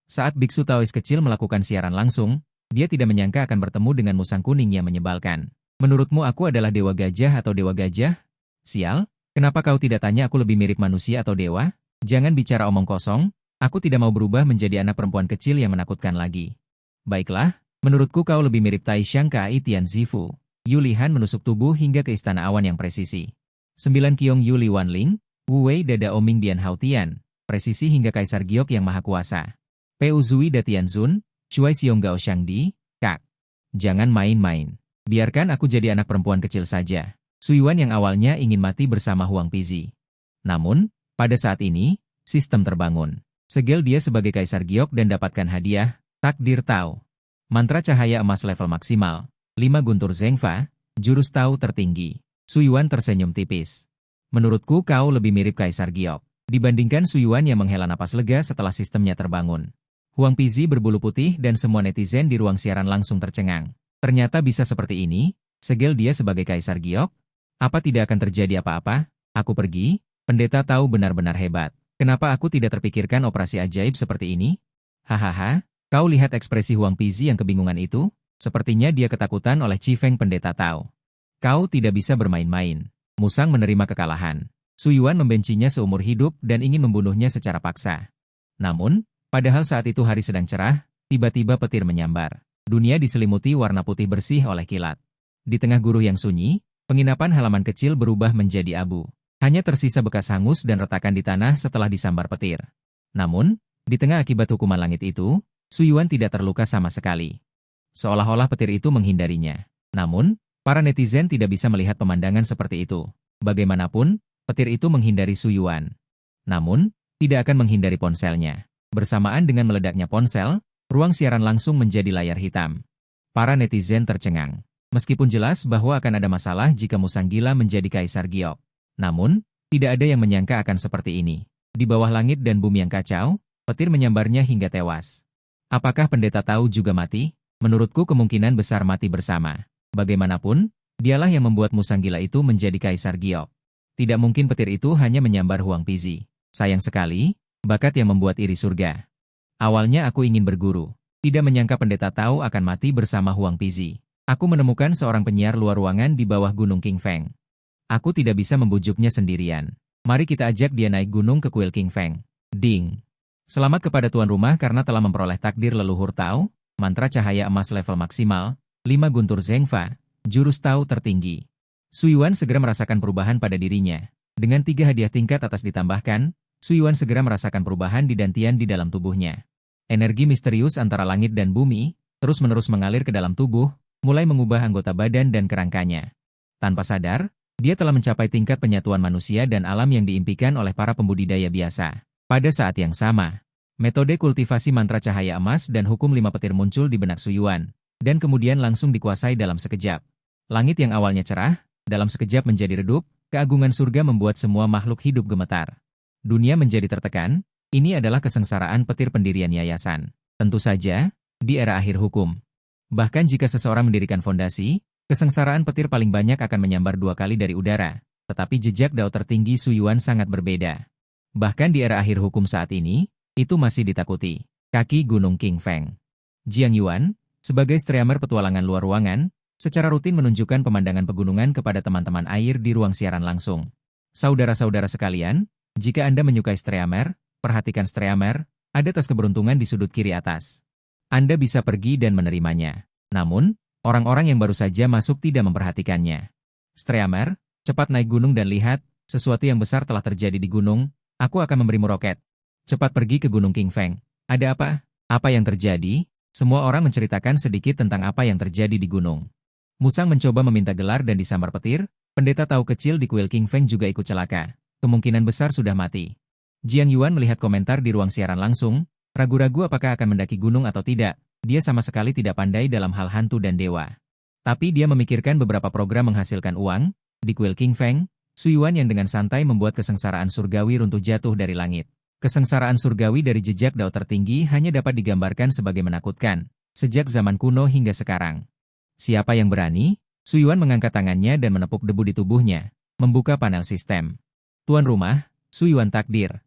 Saat biksu Taois kecil melakukan siaran langsung, dia tidak menyangka akan bertemu dengan musang kuning yang menyebalkan. Menurutmu aku adalah dewa gajah atau dewa gajah? Sial, kenapa kau tidak tanya aku lebih mirip manusia atau dewa? Jangan bicara omong kosong, aku tidak mau berubah menjadi anak perempuan kecil yang menakutkan lagi. Baiklah, menurutku kau lebih mirip Tai Xiang Kai Tian Zifu. Yu Lihan menusuk tubuh hingga ke istana awan yang presisi. 9 Kiong Yu Li Wanling, Wu Wei Dada Oming Dian Hao Tian, presisi hingga Kaisar Giok yang maha kuasa. Peu Zui Da Tianzun, Shuai Xiong Gao Shangdi, Kak. Jangan main-main. Biarkan aku jadi anak perempuan kecil saja. Suyuan yang awalnya ingin mati bersama Huang Pizi. Namun, pada saat ini, sistem terbangun. Segel dia sebagai Kaisar Giok dan dapatkan hadiah, Takdir Tao. Mantra cahaya emas level maksimal, 5 guntur Zengfa, jurus Tao tertinggi. Suyuan tersenyum tipis. Menurutku kau lebih mirip Kaisar Giok. Dibandingkan Suyuan yang menghela napas lega setelah sistemnya terbangun. Huang Pizi berbulu putih dan semua netizen di ruang siaran langsung tercengang. Ternyata bisa seperti ini, segel dia sebagai Kaisar Giok. Apa tidak akan terjadi apa-apa? Aku pergi, pendeta tahu benar-benar hebat. Kenapa aku tidak terpikirkan operasi ajaib seperti ini? Hahaha, kau lihat ekspresi Huang Pizi yang kebingungan itu? Sepertinya dia ketakutan oleh Cifeng pendeta tahu. Kau tidak bisa bermain-main. Musang menerima kekalahan. Suyuan membencinya seumur hidup dan ingin membunuhnya secara paksa. Namun, padahal saat itu hari sedang cerah, tiba-tiba petir menyambar. Dunia diselimuti warna putih bersih oleh kilat. Di tengah guruh yang sunyi, penginapan halaman kecil berubah menjadi abu. Hanya tersisa bekas hangus dan retakan di tanah setelah disambar petir. Namun, di tengah akibat hukuman langit itu, Suyuan tidak terluka sama sekali. Seolah-olah petir itu menghindarinya. Namun, para netizen tidak bisa melihat pemandangan seperti itu. Bagaimanapun, petir itu menghindari Suyuan. Namun, tidak akan menghindari ponselnya. Bersamaan dengan meledaknya ponsel, ruang siaran langsung menjadi layar hitam. Para netizen tercengang. Meskipun jelas bahwa akan ada masalah jika musang gila menjadi Kaisar Giok. Namun, tidak ada yang menyangka akan seperti ini. Di bawah langit dan bumi yang kacau, petir menyambarnya hingga tewas. Apakah pendeta tahu juga mati? Menurutku kemungkinan besar mati bersama. Bagaimanapun, dialah yang membuat musang gila itu menjadi Kaisar Giok. Tidak mungkin petir itu hanya menyambar Huang Pizi. Sayang sekali, bakat yang membuat iri surga. Awalnya aku ingin berguru. Tidak menyangka pendeta tahu akan mati bersama Huang Pizi. Aku menemukan seorang penyiar luar ruangan di bawah Gunung King Feng. Aku tidak bisa membujuknya sendirian. Mari kita ajak dia naik gunung ke kuil King Feng. Ding. Selamat kepada tuan rumah karena telah memperoleh takdir leluhur Tao, mantra cahaya emas level maksimal, 5 guntur Zengfa, jurus Tao tertinggi. Suyuan segera merasakan perubahan pada dirinya. Dengan 3 hadiah tingkat atas ditambahkan, Suyuan segera merasakan perubahan di dantian di dalam tubuhnya. Energi misterius antara langit dan bumi, terus-menerus mengalir ke dalam tubuh, mulai mengubah anggota badan dan kerangkanya. Tanpa sadar, dia telah mencapai tingkat penyatuan manusia dan alam yang diimpikan oleh para pembudidaya biasa. Pada saat yang sama, metode kultivasi mantra cahaya emas dan hukum 5 petir muncul di benak Suyuan, dan kemudian langsung dikuasai dalam sekejap. Langit yang awalnya cerah, dalam sekejap menjadi redup, keagungan surga membuat semua makhluk hidup gemetar. Dunia menjadi tertekan, ini adalah kesengsaraan petir pendirian yayasan. Tentu saja, di era akhir hukum. Bahkan jika seseorang mendirikan fondasi, kesengsaraan petir paling banyak akan menyambar 2 kali dari udara, tetapi jejak Dao tertinggi Suyuan sangat berbeda. Bahkan di era akhir hukum saat ini, itu masih ditakuti. Kaki Gunung King Feng. Jiang Yuan, sebagai streamer petualangan luar ruangan, secara rutin menunjukkan pemandangan pegunungan kepada teman-teman air di ruang siaran langsung. Saudara-saudara sekalian, jika Anda menyukai streamer, perhatikan streamer, ada tas keberuntungan di sudut kiri atas. Anda bisa pergi dan menerimanya. Namun, orang-orang yang baru saja masuk tidak memperhatikannya. Streamer, cepat naik gunung dan lihat, sesuatu yang besar telah terjadi di gunung, aku akan memberimu roket. Cepat pergi ke Gunung King Feng. Ada apa? Apa yang terjadi? Semua orang menceritakan sedikit tentang apa yang terjadi di gunung. Musang mencoba meminta gelar dan disambar petir, pendeta tahu kecil di kuil King Feng juga ikut celaka. Kemungkinan besar sudah mati. Jiang Yuan melihat komentar di ruang siaran langsung, ragu-ragu apakah akan mendaki gunung atau tidak, dia sama sekali tidak pandai dalam hal hantu dan dewa. Tapi dia memikirkan beberapa program menghasilkan uang, di kuil King Feng, Suyuan yang dengan santai membuat kesengsaraan surgawi runtuh jatuh dari langit. Kesengsaraan surgawi dari jejak Dao tertinggi hanya dapat digambarkan sebagai menakutkan, sejak zaman kuno hingga sekarang. Siapa yang berani? Suyuan mengangkat tangannya dan menepuk debu di tubuhnya, membuka panel sistem. Tuan rumah, Suyuan takdir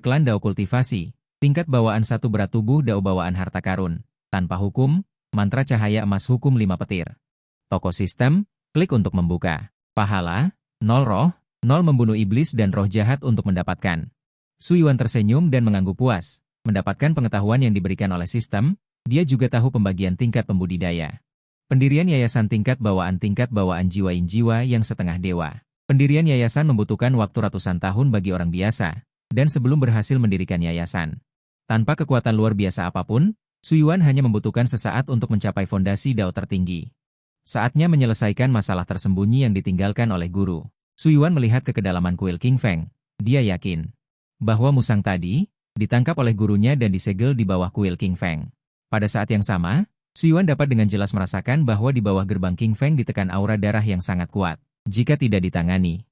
klan Dao kultivasi, Tingkat bawaan 1 berat tubuh dao bawaan harta karun. Tanpa hukum, mantra cahaya emas hukum 5 petir. Toko sistem, klik untuk membuka. Pahala, 0 roh, 0 membunuh iblis dan roh jahat untuk mendapatkan. Su Yuan tersenyum dan mengangguk puas. Mendapatkan pengetahuan yang diberikan oleh sistem, dia juga tahu pembagian tingkat pembudidaya. Pendirian yayasan tingkat bawaan jiwa yang setengah dewa. Pendirian yayasan membutuhkan waktu ratusan tahun bagi orang biasa, dan sebelum berhasil mendirikan yayasan. Tanpa kekuatan luar biasa apapun, Su Yuan hanya membutuhkan sesaat untuk mencapai fondasi dao tertinggi. Saatnya menyelesaikan masalah tersembunyi yang ditinggalkan oleh guru. Su Yuan melihat ke kedalaman kuil King Feng. Dia yakin bahwa musang tadi ditangkap oleh gurunya dan disegel di bawah kuil King Feng. Pada saat yang sama, Su Yuan dapat dengan jelas merasakan bahwa di bawah gerbang King Feng ditekan aura darah yang sangat kuat. Jika tidak ditangani,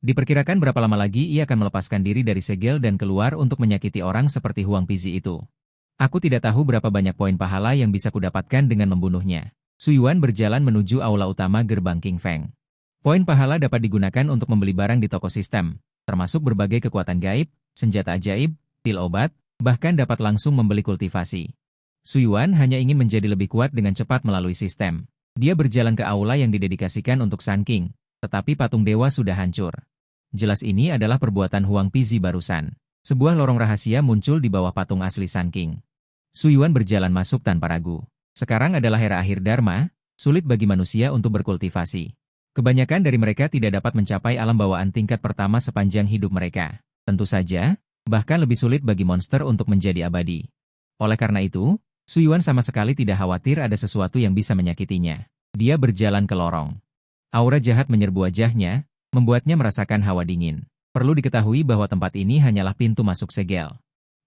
diperkirakan berapa lama lagi ia akan melepaskan diri dari segel dan keluar untuk menyakiti orang seperti Huang Pizi itu. Aku tidak tahu berapa banyak poin pahala yang bisa kudapatkan dengan membunuhnya. Su Yuan berjalan menuju aula utama gerbang King Feng. Poin pahala dapat digunakan untuk membeli barang di toko sistem, termasuk berbagai kekuatan gaib, senjata ajaib, pil obat, bahkan dapat langsung membeli kultivasi. Su Yuan hanya ingin menjadi lebih kuat dengan cepat melalui sistem. Dia berjalan ke aula yang didedikasikan untuk Sun King. Tetapi patung dewa sudah hancur. Jelas ini adalah perbuatan Huang Pizi barusan. Sebuah lorong rahasia muncul di bawah patung asli Sun King. Su Yuan berjalan masuk tanpa ragu. Sekarang adalah era akhir Dharma, sulit bagi manusia untuk berkultivasi. Kebanyakan dari mereka tidak dapat mencapai alam bawaan tingkat pertama sepanjang hidup mereka. Tentu saja, bahkan lebih sulit bagi monster untuk menjadi abadi. Oleh karena itu, Su Yuan sama sekali tidak khawatir ada sesuatu yang bisa menyakitinya. Dia berjalan ke lorong. Aura jahat menyerbu wajahnya, membuatnya merasakan hawa dingin. Perlu diketahui bahwa tempat ini hanyalah pintu masuk segel.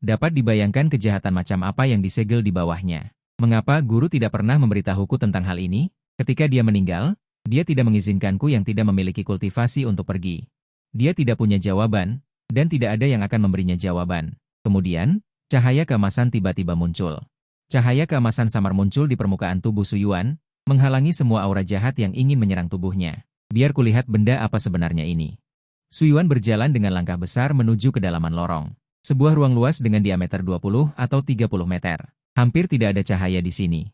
Dapat dibayangkan kejahatan macam apa yang disegel di bawahnya. Mengapa guru tidak pernah memberitahuku tentang hal ini? Ketika dia meninggal, dia tidak mengizinkanku yang tidak memiliki kultivasi untuk pergi. Dia tidak punya jawaban, dan tidak ada yang akan memberinya jawaban. Kemudian, cahaya keemasan tiba-tiba muncul. Cahaya keemasan samar muncul di permukaan tubuh Su Yuan, menghalangi semua aura jahat yang ingin menyerang tubuhnya. Biar kulihat benda apa sebenarnya ini. Su Yuan berjalan dengan langkah besar menuju kedalaman lorong. Sebuah ruang luas dengan diameter 20 atau 30 meter. Hampir tidak ada cahaya di sini.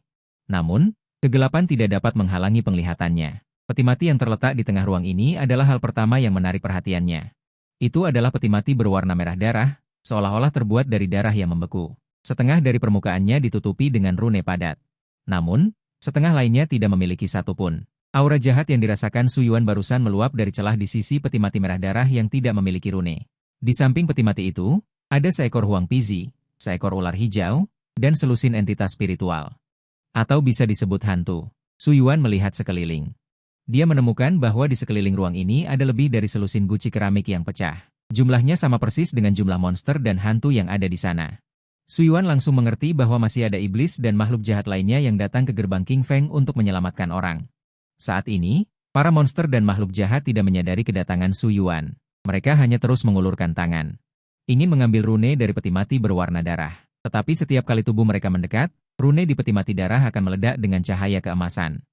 Namun, kegelapan tidak dapat menghalangi penglihatannya. Peti mati yang terletak di tengah ruang ini adalah hal pertama yang menarik perhatiannya. Itu adalah peti mati berwarna merah darah, seolah-olah terbuat dari darah yang membeku. Setengah dari permukaannya ditutupi dengan rune padat. Namun, setengah lainnya tidak memiliki satu pun. Aura jahat yang dirasakan Su Yuan barusan meluap dari celah di sisi peti mati merah darah yang tidak memiliki rune. Di samping peti mati itu, ada seekor Huang Pizi, seekor ular hijau, dan selusin entitas spiritual. Atau bisa disebut hantu. Su Yuan melihat sekeliling. Dia menemukan bahwa di sekeliling ruang ini ada lebih dari selusin guci keramik yang pecah. Jumlahnya sama persis dengan jumlah monster dan hantu yang ada di sana. Su Yuan langsung mengerti bahwa masih ada iblis dan makhluk jahat lainnya yang datang ke gerbang King Feng untuk menyelamatkan orang. Saat ini, para monster dan makhluk jahat tidak menyadari kedatangan Su Yuan. Mereka hanya terus mengulurkan tangan. Ingin mengambil rune dari peti mati berwarna darah. Tetapi setiap kali tubuh mereka mendekat, rune di peti mati darah akan meledak dengan cahaya keemasan.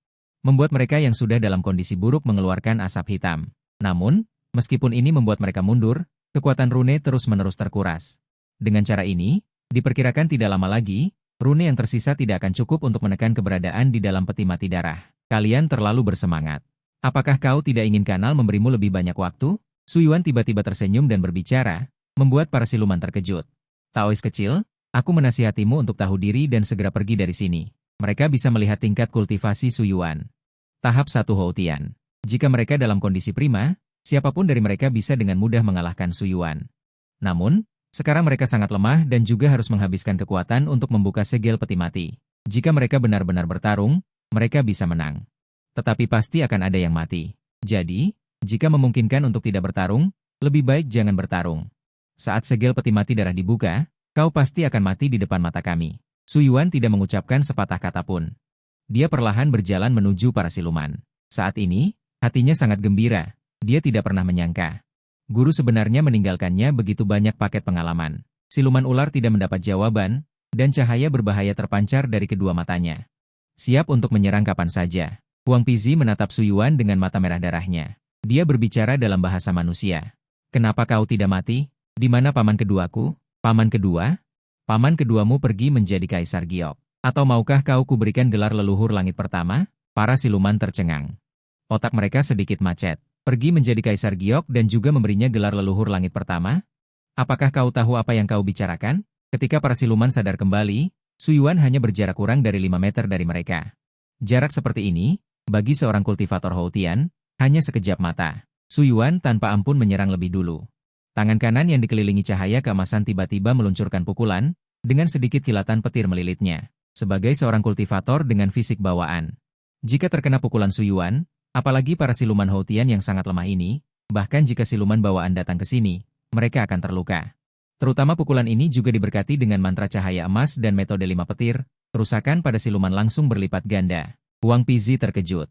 Membuat mereka yang sudah dalam kondisi buruk mengeluarkan asap hitam. Namun, meskipun ini membuat mereka mundur, kekuatan rune terus-menerus terkuras. Dengan cara ini, diperkirakan tidak lama lagi, rune yang tersisa tidak akan cukup untuk menekan keberadaan di dalam peti mati darah. Kalian terlalu bersemangat. Apakah kau tidak ingin kanal memberimu lebih banyak waktu? Su Yuan tiba-tiba tersenyum dan berbicara, membuat para siluman terkejut. Taois kecil, aku menasihatimu untuk tahu diri dan segera pergi dari sini. Mereka bisa melihat tingkat kultivasi Su Yuan. Tahap 1 Houtian. Jika mereka dalam kondisi prima, siapapun dari mereka bisa dengan mudah mengalahkan Su Yuan. Namun, sekarang mereka sangat lemah dan juga harus menghabiskan kekuatan untuk membuka segel peti mati. Jika mereka benar-benar bertarung, mereka bisa menang. Tetapi pasti akan ada yang mati. Jadi, jika memungkinkan untuk tidak bertarung, lebih baik jangan bertarung. Saat segel peti mati darah dibuka, kau pasti akan mati di depan mata kami. Su Yuan tidak mengucapkan sepatah kata pun. Dia perlahan berjalan menuju para siluman. Saat ini, hatinya sangat gembira. Dia tidak pernah menyangka guru sebenarnya meninggalkannya begitu banyak paket pengalaman. Siluman ular tidak mendapat jawaban, dan cahaya berbahaya terpancar dari kedua matanya. Siap untuk menyerang kapan saja. Huang Pizi menatap Su Yuan dengan mata merah darahnya. Dia berbicara dalam bahasa manusia. Kenapa kau tidak mati? Di mana paman keduaku? Paman kedua? Paman keduamu pergi menjadi Kaisar Giok. Atau maukah kau kuberikan gelar leluhur langit pertama? Para siluman tercengang. Otak mereka sedikit macet. Pergi menjadi Kaisar Giok dan juga memberinya gelar leluhur langit pertama? Apakah kau tahu apa yang kau bicarakan? Ketika para siluman sadar kembali, Su Yuan hanya berjarak kurang dari 5 meter dari mereka. Jarak seperti ini, bagi seorang kultivator Houtian, hanya sekejap mata. Su Yuan tanpa ampun menyerang lebih dulu. Tangan kanan yang dikelilingi cahaya keemasan tiba-tiba meluncurkan pukulan, dengan sedikit kilatan petir melilitnya. Sebagai seorang kultivator dengan fisik bawaan. Jika terkena pukulan Su Yuan, apalagi para siluman Houtian yang sangat lemah ini, bahkan jika siluman bawaan datang ke sini, mereka akan terluka. Terutama pukulan ini juga diberkati dengan mantra cahaya emas dan metode 5 petir, kerusakan pada siluman langsung berlipat ganda. Huang Pizi terkejut.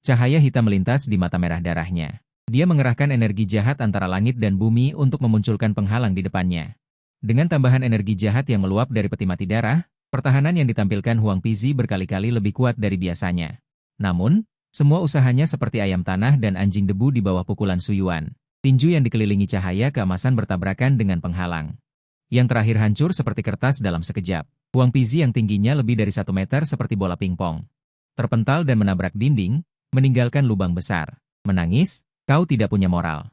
Cahaya hitam melintas di mata merah darahnya. Dia mengerahkan energi jahat antara langit dan bumi untuk memunculkan penghalang di depannya. Dengan tambahan energi jahat yang meluap dari peti mati darah, pertahanan yang ditampilkan Huang Pizi berkali-kali lebih kuat dari biasanya. Namun, semua usahanya seperti ayam tanah dan anjing debu di bawah pukulan Su Yuan. Tinju yang dikelilingi cahaya keemasan bertabrakan dengan penghalang. Yang terakhir hancur seperti kertas dalam sekejap. Huang Pizi yang tingginya lebih dari 1 meter seperti bola pingpong. Terpental dan menabrak dinding, meninggalkan lubang besar. Menangis, kau tidak punya moral.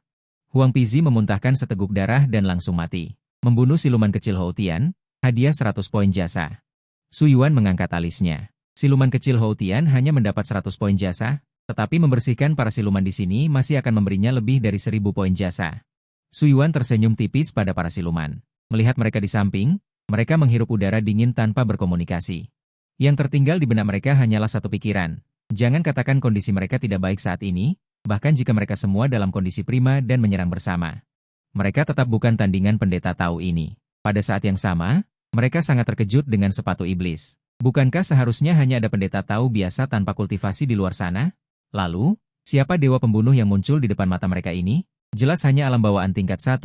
Huang Pizi memuntahkan seteguk darah dan langsung mati. Membunuh siluman kecil Houtian, hadiah 100 poin jasa. Su Yuan mengangkat alisnya. Siluman kecil Houtian hanya mendapat 100 poin jasa, tetapi membersihkan para siluman di sini masih akan memberinya lebih dari 1000 poin jasa. Su Yuan tersenyum tipis pada para siluman. Melihat mereka di samping, mereka menghirup udara dingin tanpa berkomunikasi. Yang tertinggal di benak mereka hanyalah satu pikiran. Jangan katakan kondisi mereka tidak baik saat ini, bahkan jika mereka semua dalam kondisi prima dan menyerang bersama. Mereka tetap bukan tandingan pendeta Tao ini. Pada saat yang sama, mereka sangat terkejut dengan sepatu iblis. Bukankah seharusnya hanya ada pendeta Tao biasa tanpa kultivasi di luar sana? Lalu, siapa dewa pembunuh yang muncul di depan mata mereka ini? Jelas hanya alam bawaan tingkat 1,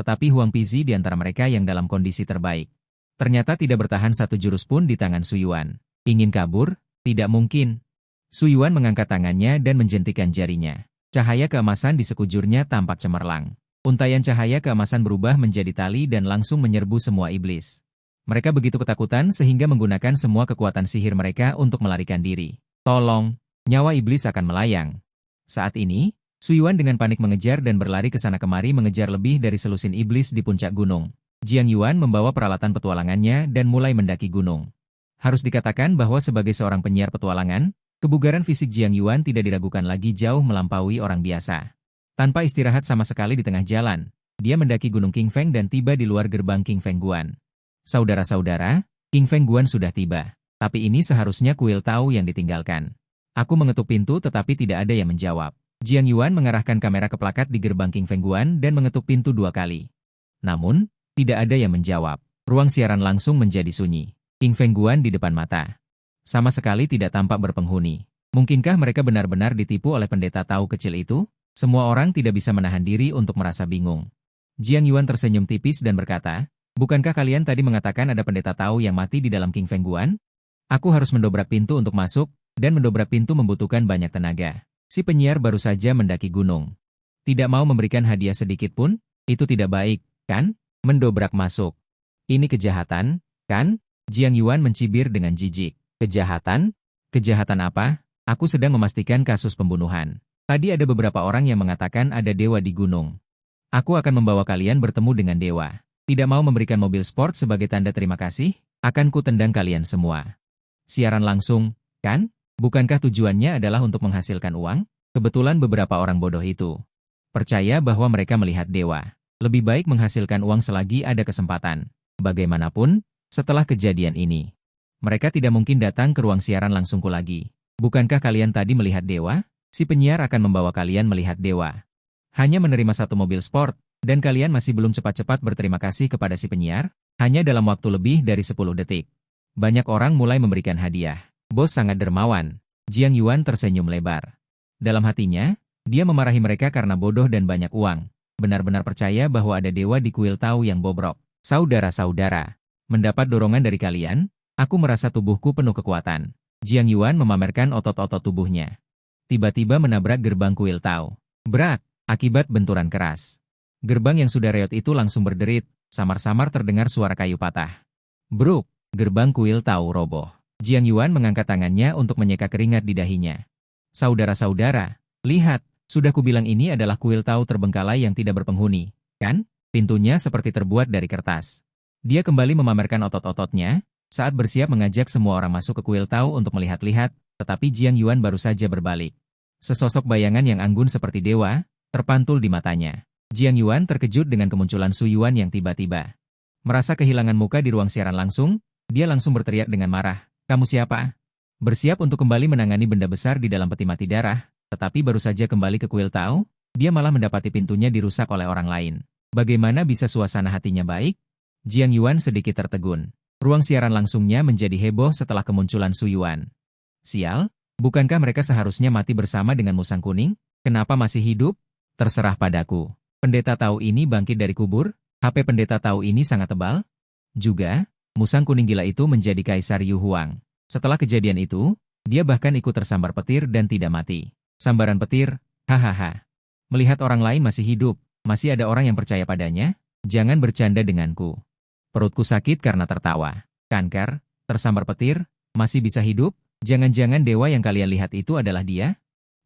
tetapi Huang Pizi di antara mereka yang dalam kondisi terbaik. Ternyata tidak bertahan satu jurus pun di tangan Su Yuan. Ingin kabur? Tidak mungkin. Su Yuan mengangkat tangannya dan menjentikan jarinya. Cahaya keemasan di sekujurnya tampak cemerlang. Untaian cahaya keemasan berubah menjadi tali dan langsung menyerbu semua iblis. Mereka begitu ketakutan sehingga menggunakan semua kekuatan sihir mereka untuk melarikan diri. Tolong, nyawa iblis akan melayang. Saat ini, Su Yuan dengan panik mengejar dan berlari ke sana kemari mengejar lebih dari selusin iblis di puncak gunung. Jiang Yuan membawa peralatan petualangannya dan mulai mendaki gunung. Harus dikatakan bahwa sebagai seorang penyiar petualangan, kebugaran fisik Jiang Yuan tidak diragukan lagi jauh melampaui orang biasa. Tanpa istirahat sama sekali di tengah jalan, dia mendaki Gunung King Feng dan tiba di luar gerbang King Feng Guan. Saudara-saudara, King Feng Guan sudah tiba. Tapi ini seharusnya kuil Tao yang ditinggalkan. Aku mengetuk pintu tetapi tidak ada yang menjawab. Jiang Yuan mengarahkan kamera ke plakat di gerbang King Feng Guan dan mengetuk pintu 2 kali. Namun, tidak ada yang menjawab. Ruang siaran langsung menjadi sunyi. King Feng Guan di depan mata. Sama sekali tidak tampak berpenghuni. Mungkinkah mereka benar-benar ditipu oleh pendeta Tao kecil itu? Semua orang tidak bisa menahan diri untuk merasa bingung. Jiang Yuan tersenyum tipis dan berkata, bukankah kalian tadi mengatakan ada pendeta Tao yang mati di dalam King Feng Guan? Aku harus mendobrak pintu untuk masuk, dan mendobrak pintu membutuhkan banyak tenaga. Si penyiar baru saja mendaki gunung. Tidak mau memberikan hadiah sedikit pun? Itu tidak baik, kan? Mendobrak masuk. Ini kejahatan, kan? Jiang Yuan mencibir dengan jijik. Kejahatan? Kejahatan apa? Aku sedang memastikan kasus pembunuhan. Tadi ada beberapa orang yang mengatakan ada dewa di gunung. Aku akan membawa kalian bertemu dengan dewa. Tidak mau memberikan mobil sport sebagai tanda terima kasih? Akan ku tendang kalian semua. Siaran langsung, kan? Bukankah tujuannya adalah untuk menghasilkan uang? Kebetulan beberapa orang bodoh itu percaya bahwa mereka melihat dewa. Lebih baik menghasilkan uang selagi ada kesempatan. Bagaimanapun, setelah kejadian ini, mereka tidak mungkin datang ke ruang siaran langsungku lagi. Bukankah kalian tadi melihat dewa? Si penyiar akan membawa kalian melihat dewa. Hanya menerima 1 mobil sport, dan kalian masih belum cepat-cepat berterima kasih kepada si penyiar? Hanya dalam waktu lebih dari 10 detik. Banyak orang mulai memberikan hadiah. Bos sangat dermawan. Jiang Yuan tersenyum lebar. Dalam hatinya, dia memarahi mereka karena bodoh dan banyak uang. Benar-benar percaya bahwa ada dewa di kuil Tao yang bobrok. Saudara-saudara, mendapat dorongan dari kalian, aku merasa tubuhku penuh kekuatan. Jiang Yuan memamerkan otot-otot tubuhnya. Tiba-tiba menabrak gerbang kuil Tao. Brak, akibat benturan keras. Gerbang yang sudah reot itu langsung berderit, samar-samar terdengar suara kayu patah. Bruk, gerbang kuil Tao roboh. Jiang Yuan mengangkat tangannya untuk menyeka keringat di dahinya. Saudara-saudara, lihat, sudah kubilang ini adalah kuil Tao terbengkalai yang tidak berpenghuni, kan? Pintunya seperti terbuat dari kertas. Dia kembali memamerkan otot-ototnya, saat bersiap mengajak semua orang masuk ke kuil Tao untuk melihat-lihat, tetapi Jiang Yuan baru saja berbalik. Sesosok bayangan yang anggun seperti dewa, terpantul di matanya. Jiang Yuan terkejut dengan kemunculan Su Yuan yang tiba-tiba. Merasa kehilangan muka di ruang siaran langsung, dia langsung berteriak dengan marah, "Kamu siapa?" Bersiap untuk kembali menangani benda besar di dalam peti mati darah, tetapi baru saja kembali ke kuil Tao, dia malah mendapati pintunya dirusak oleh orang lain. Bagaimana bisa suasana hatinya baik? Jiang Yuan sedikit tertegun. Ruang siaran langsungnya menjadi heboh setelah kemunculan Su Yuan. Sial, bukankah mereka seharusnya mati bersama dengan musang kuning? Kenapa masih hidup? Terserah padaku. Pendeta Tao ini bangkit dari kubur? HP pendeta Tao ini sangat tebal? Juga, musang kuning gila itu menjadi Kaisar Yu Huang. Setelah kejadian itu, dia bahkan ikut tersambar petir dan tidak mati. Sambaran petir, hahaha. Melihat orang lain masih hidup, masih ada orang yang percaya padanya? Jangan bercanda denganku. Perutku sakit karena tertawa. Kanker, tersambar petir, masih bisa hidup? Jangan-jangan dewa yang kalian lihat itu adalah dia?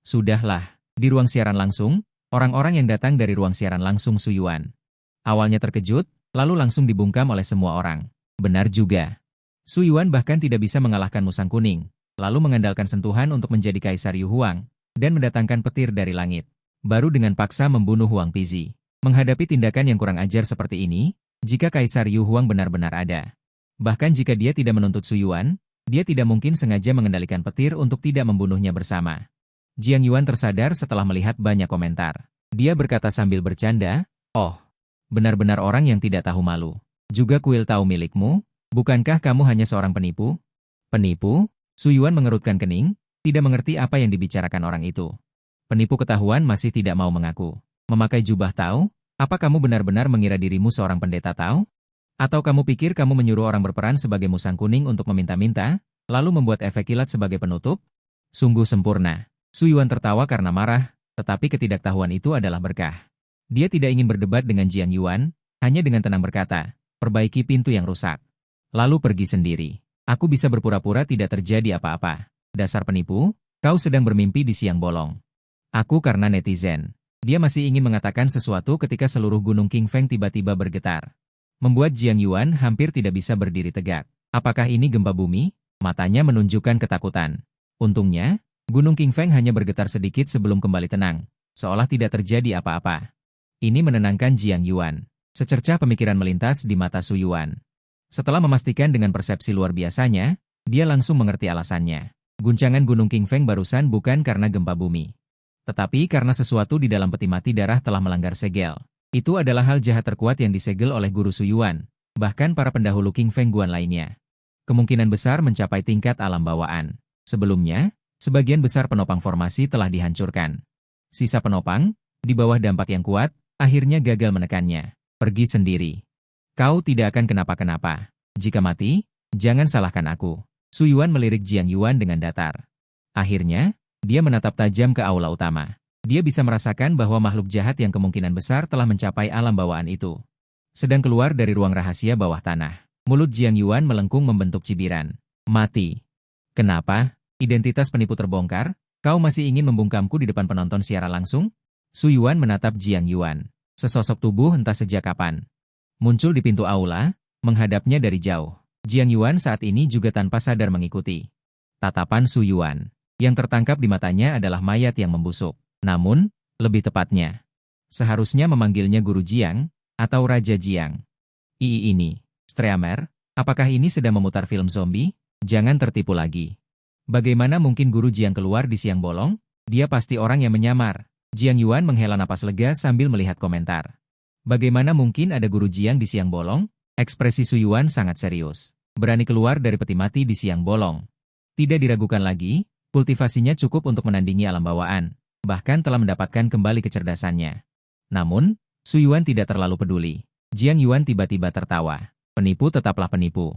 Sudahlah, di ruang siaran langsung, orang-orang yang datang dari ruang siaran langsung Su Yuan. Awalnya terkejut, lalu langsung dibungkam oleh semua orang. Benar juga. Su Yuan bahkan tidak bisa mengalahkan musang kuning, lalu mengandalkan sentuhan untuk menjadi Kaisar Yu Huang, dan mendatangkan petir dari langit. Baru dengan paksa membunuh Huang Pizi. Menghadapi tindakan yang kurang ajar seperti ini, jika Kaisar Yu Huang benar-benar ada. Bahkan jika dia tidak menuntut Su Yuan, dia tidak mungkin sengaja mengendalikan petir untuk tidak membunuhnya bersama. Jiang Yuan tersadar setelah melihat banyak komentar. Dia berkata sambil bercanda, "Oh, benar-benar orang yang tidak tahu malu. Juga kuil Tao milikmu, bukankah kamu hanya seorang penipu?" Penipu? Su Yuan mengerutkan kening, tidak mengerti apa yang dibicarakan orang itu. Penipu ketahuan masih tidak mau mengaku. Memakai jubah Tao? Apa kamu benar-benar mengira dirimu seorang pendeta Tao? Atau kamu pikir kamu menyuruh orang berperan sebagai musang kuning untuk meminta-minta, lalu membuat efek kilat sebagai penutup? Sungguh sempurna. Su Yuan tertawa karena marah, tetapi ketidaktahuan itu adalah berkah. Dia tidak ingin berdebat dengan Jiang Yuan, hanya dengan tenang berkata, "Perbaiki pintu yang rusak. Lalu pergi sendiri. Aku bisa berpura-pura tidak terjadi apa-apa. Dasar penipu, kau sedang bermimpi di siang bolong." Aku karena netizen. Dia masih ingin mengatakan sesuatu ketika seluruh gunung King Feng tiba-tiba bergetar. Membuat Jiang Yuan hampir tidak bisa berdiri tegak. Apakah ini gempa bumi? Matanya menunjukkan ketakutan. Untungnya, gunung King Feng hanya bergetar sedikit sebelum kembali tenang, seolah tidak terjadi apa-apa. Ini menenangkan Jiang Yuan. Secercah pemikiran melintas di mata Su Yuan. Setelah memastikan dengan persepsi luar biasanya, dia langsung mengerti alasannya. Guncangan gunung King Feng barusan bukan karena gempa bumi, tetapi karena sesuatu di dalam peti mati darah telah melanggar segel. Itu adalah hal jahat terkuat yang disegel oleh guru Su Yuan, bahkan para pendahulu King Feng Guan lainnya. Kemungkinan besar mencapai tingkat alam bawaan. Sebelumnya, sebagian besar penopang formasi telah dihancurkan. Sisa penopang, di bawah dampak yang kuat, akhirnya gagal menekannya. Pergi sendiri. Kau tidak akan kenapa-kenapa. Jika mati, jangan salahkan aku. Su Yuan melirik Jiang Yuan dengan datar. Akhirnya, dia menatap tajam ke aula utama. Dia bisa merasakan bahwa makhluk jahat yang kemungkinan besar telah mencapai alam bawaan itu sedang keluar dari ruang rahasia bawah tanah. Mulut Jiang Yuan melengkung membentuk cibiran. Mati. Kenapa? Identitas penipu terbongkar? Kau masih ingin membungkamku di depan penonton siaran langsung? Su Yuan menatap Jiang Yuan. Sesosok tubuh entah sejak kapan muncul di pintu aula, menghadapnya dari jauh. Jiang Yuan saat ini juga tanpa sadar mengikuti tatapan Su Yuan. Yang tertangkap di matanya adalah mayat yang membusuk. Namun, lebih tepatnya, seharusnya memanggilnya Guru Jiang, atau Raja Jiang. Ini, Streamer, apakah ini sedang memutar film zombie? Jangan tertipu lagi. Bagaimana mungkin Guru Jiang keluar di siang bolong? Dia pasti orang yang menyamar. Jiang Yuan menghela napas lega sambil melihat komentar. Bagaimana mungkin ada Guru Jiang di siang bolong? Ekspresi Su Yuan sangat serius. Berani keluar dari peti mati di siang bolong. Tidak diragukan lagi, kultivasinya cukup untuk menandingi alam bawaan. Bahkan telah mendapatkan kembali kecerdasannya. Namun, Su Yuan tidak terlalu peduli. Jiang Yuan tiba-tiba tertawa. Penipu tetaplah penipu.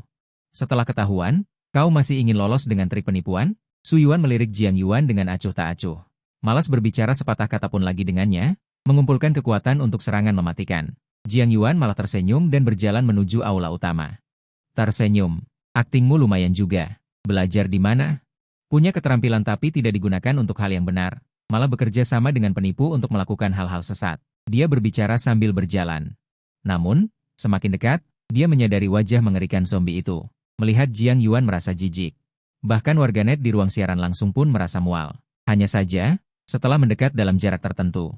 Setelah ketahuan, kau masih ingin lolos dengan trik penipuan? Su Yuan melirik Jiang Yuan dengan acuh tak acuh. Malas berbicara sepatah kata pun lagi dengannya, mengumpulkan kekuatan untuk serangan mematikan. Jiang Yuan malah tersenyum dan berjalan menuju aula utama. Tersenyum. Aktingmu lumayan juga. Belajar di mana? Punya keterampilan tapi tidak digunakan untuk hal yang benar. Malah bekerja sama dengan penipu untuk melakukan hal-hal sesat. Dia berbicara sambil berjalan. Namun, semakin dekat, dia menyadari wajah mengerikan zombie itu. Melihat Jiang Yuan merasa jijik. Bahkan warganet di ruang siaran langsung pun merasa mual. Hanya saja, setelah mendekat dalam jarak tertentu,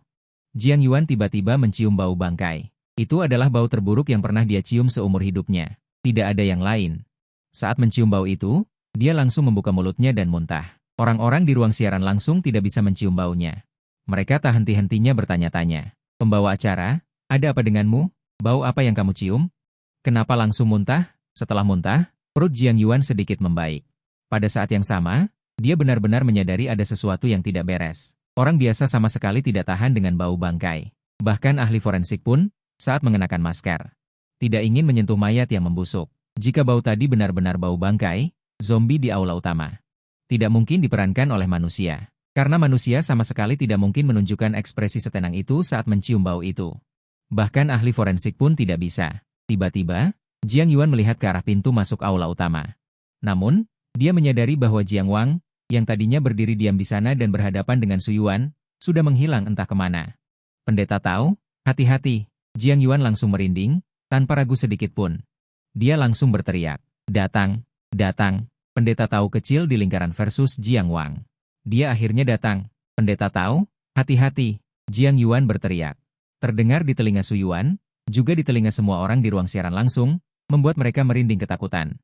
Jiang Yuan tiba-tiba mencium bau bangkai. Itu adalah bau terburuk yang pernah dia cium seumur hidupnya. Tidak ada yang lain. Saat mencium bau itu, dia langsung membuka mulutnya dan muntah. Orang-orang di ruang siaran langsung tidak bisa mencium baunya. Mereka tak henti-hentinya bertanya-tanya. Pembawa acara, ada apa denganmu? Bau apa yang kamu cium? Kenapa langsung muntah? Setelah muntah, perut Jiang Yuan sedikit membaik. Pada saat yang sama, dia benar-benar menyadari ada sesuatu yang tidak beres. Orang biasa sama sekali tidak tahan dengan bau bangkai. Bahkan ahli forensik pun, saat mengenakan masker, tidak ingin menyentuh mayat yang membusuk. Jika bau tadi benar-benar bau bangkai, zombie di aula utama tidak mungkin diperankan oleh manusia. Karena manusia sama sekali tidak mungkin menunjukkan ekspresi setenang itu saat mencium bau itu. Bahkan ahli forensik pun tidak bisa. Tiba-tiba, Jiang Yuan melihat ke arah pintu masuk aula utama. Namun, dia menyadari bahwa Jiang Wang, yang tadinya berdiri diam di sana dan berhadapan dengan Su Yuan, sudah menghilang entah kemana. Pendeta tahu, hati-hati. Jiang Yuan langsung merinding, tanpa ragu sedikit pun. Dia langsung berteriak, datang, datang. Pendeta tahu kecil di lingkaran versus Jiang Wang. Dia akhirnya datang. Pendeta tahu, hati-hati. Jiang Yuan berteriak. Terdengar di telinga Su Yuan, juga di telinga semua orang di ruang siaran langsung, membuat mereka merinding ketakutan.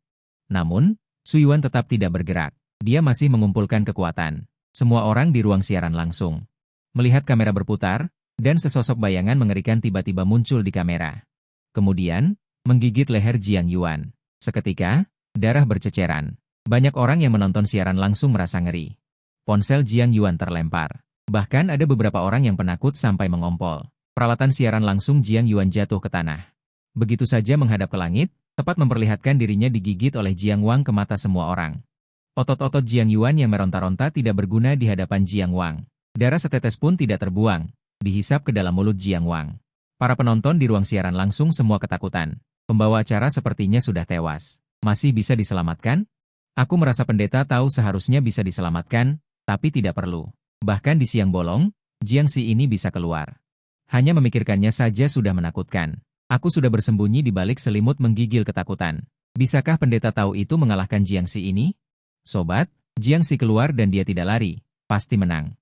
Namun, Su Yuan tetap tidak bergerak. Dia masih mengumpulkan kekuatan. Semua orang di ruang siaran langsung melihat kamera berputar, dan sesosok bayangan mengerikan tiba-tiba muncul di kamera. Kemudian, menggigit leher Jiang Yuan. Seketika, darah berceceran. Banyak orang yang menonton siaran langsung merasa ngeri. Ponsel Jiang Yuan terlempar. Bahkan ada beberapa orang yang penakut sampai mengompol. Peralatan siaran langsung Jiang Yuan jatuh ke tanah. Begitu saja menghadap ke langit, tepat memperlihatkan dirinya digigit oleh Jiang Wang ke mata semua orang. Otot-otot Jiang Yuan yang meronta-ronta tidak berguna di hadapan Jiang Wang. Darah setetes pun tidak terbuang, dihisap ke dalam mulut Jiang Wang. Para penonton di ruang siaran langsung semua ketakutan. Pembawa acara sepertinya sudah tewas. Masih bisa diselamatkan? Aku merasa pendeta tahu seharusnya bisa diselamatkan, tapi tidak perlu. Bahkan di siang bolong, Jiang Si ini bisa keluar. Hanya memikirkannya saja sudah menakutkan. Aku sudah bersembunyi di balik selimut menggigil ketakutan. Bisakah pendeta tahu itu mengalahkan Jiang Si ini? Sobat, Jiang Si keluar dan dia tidak lari. Pasti menang.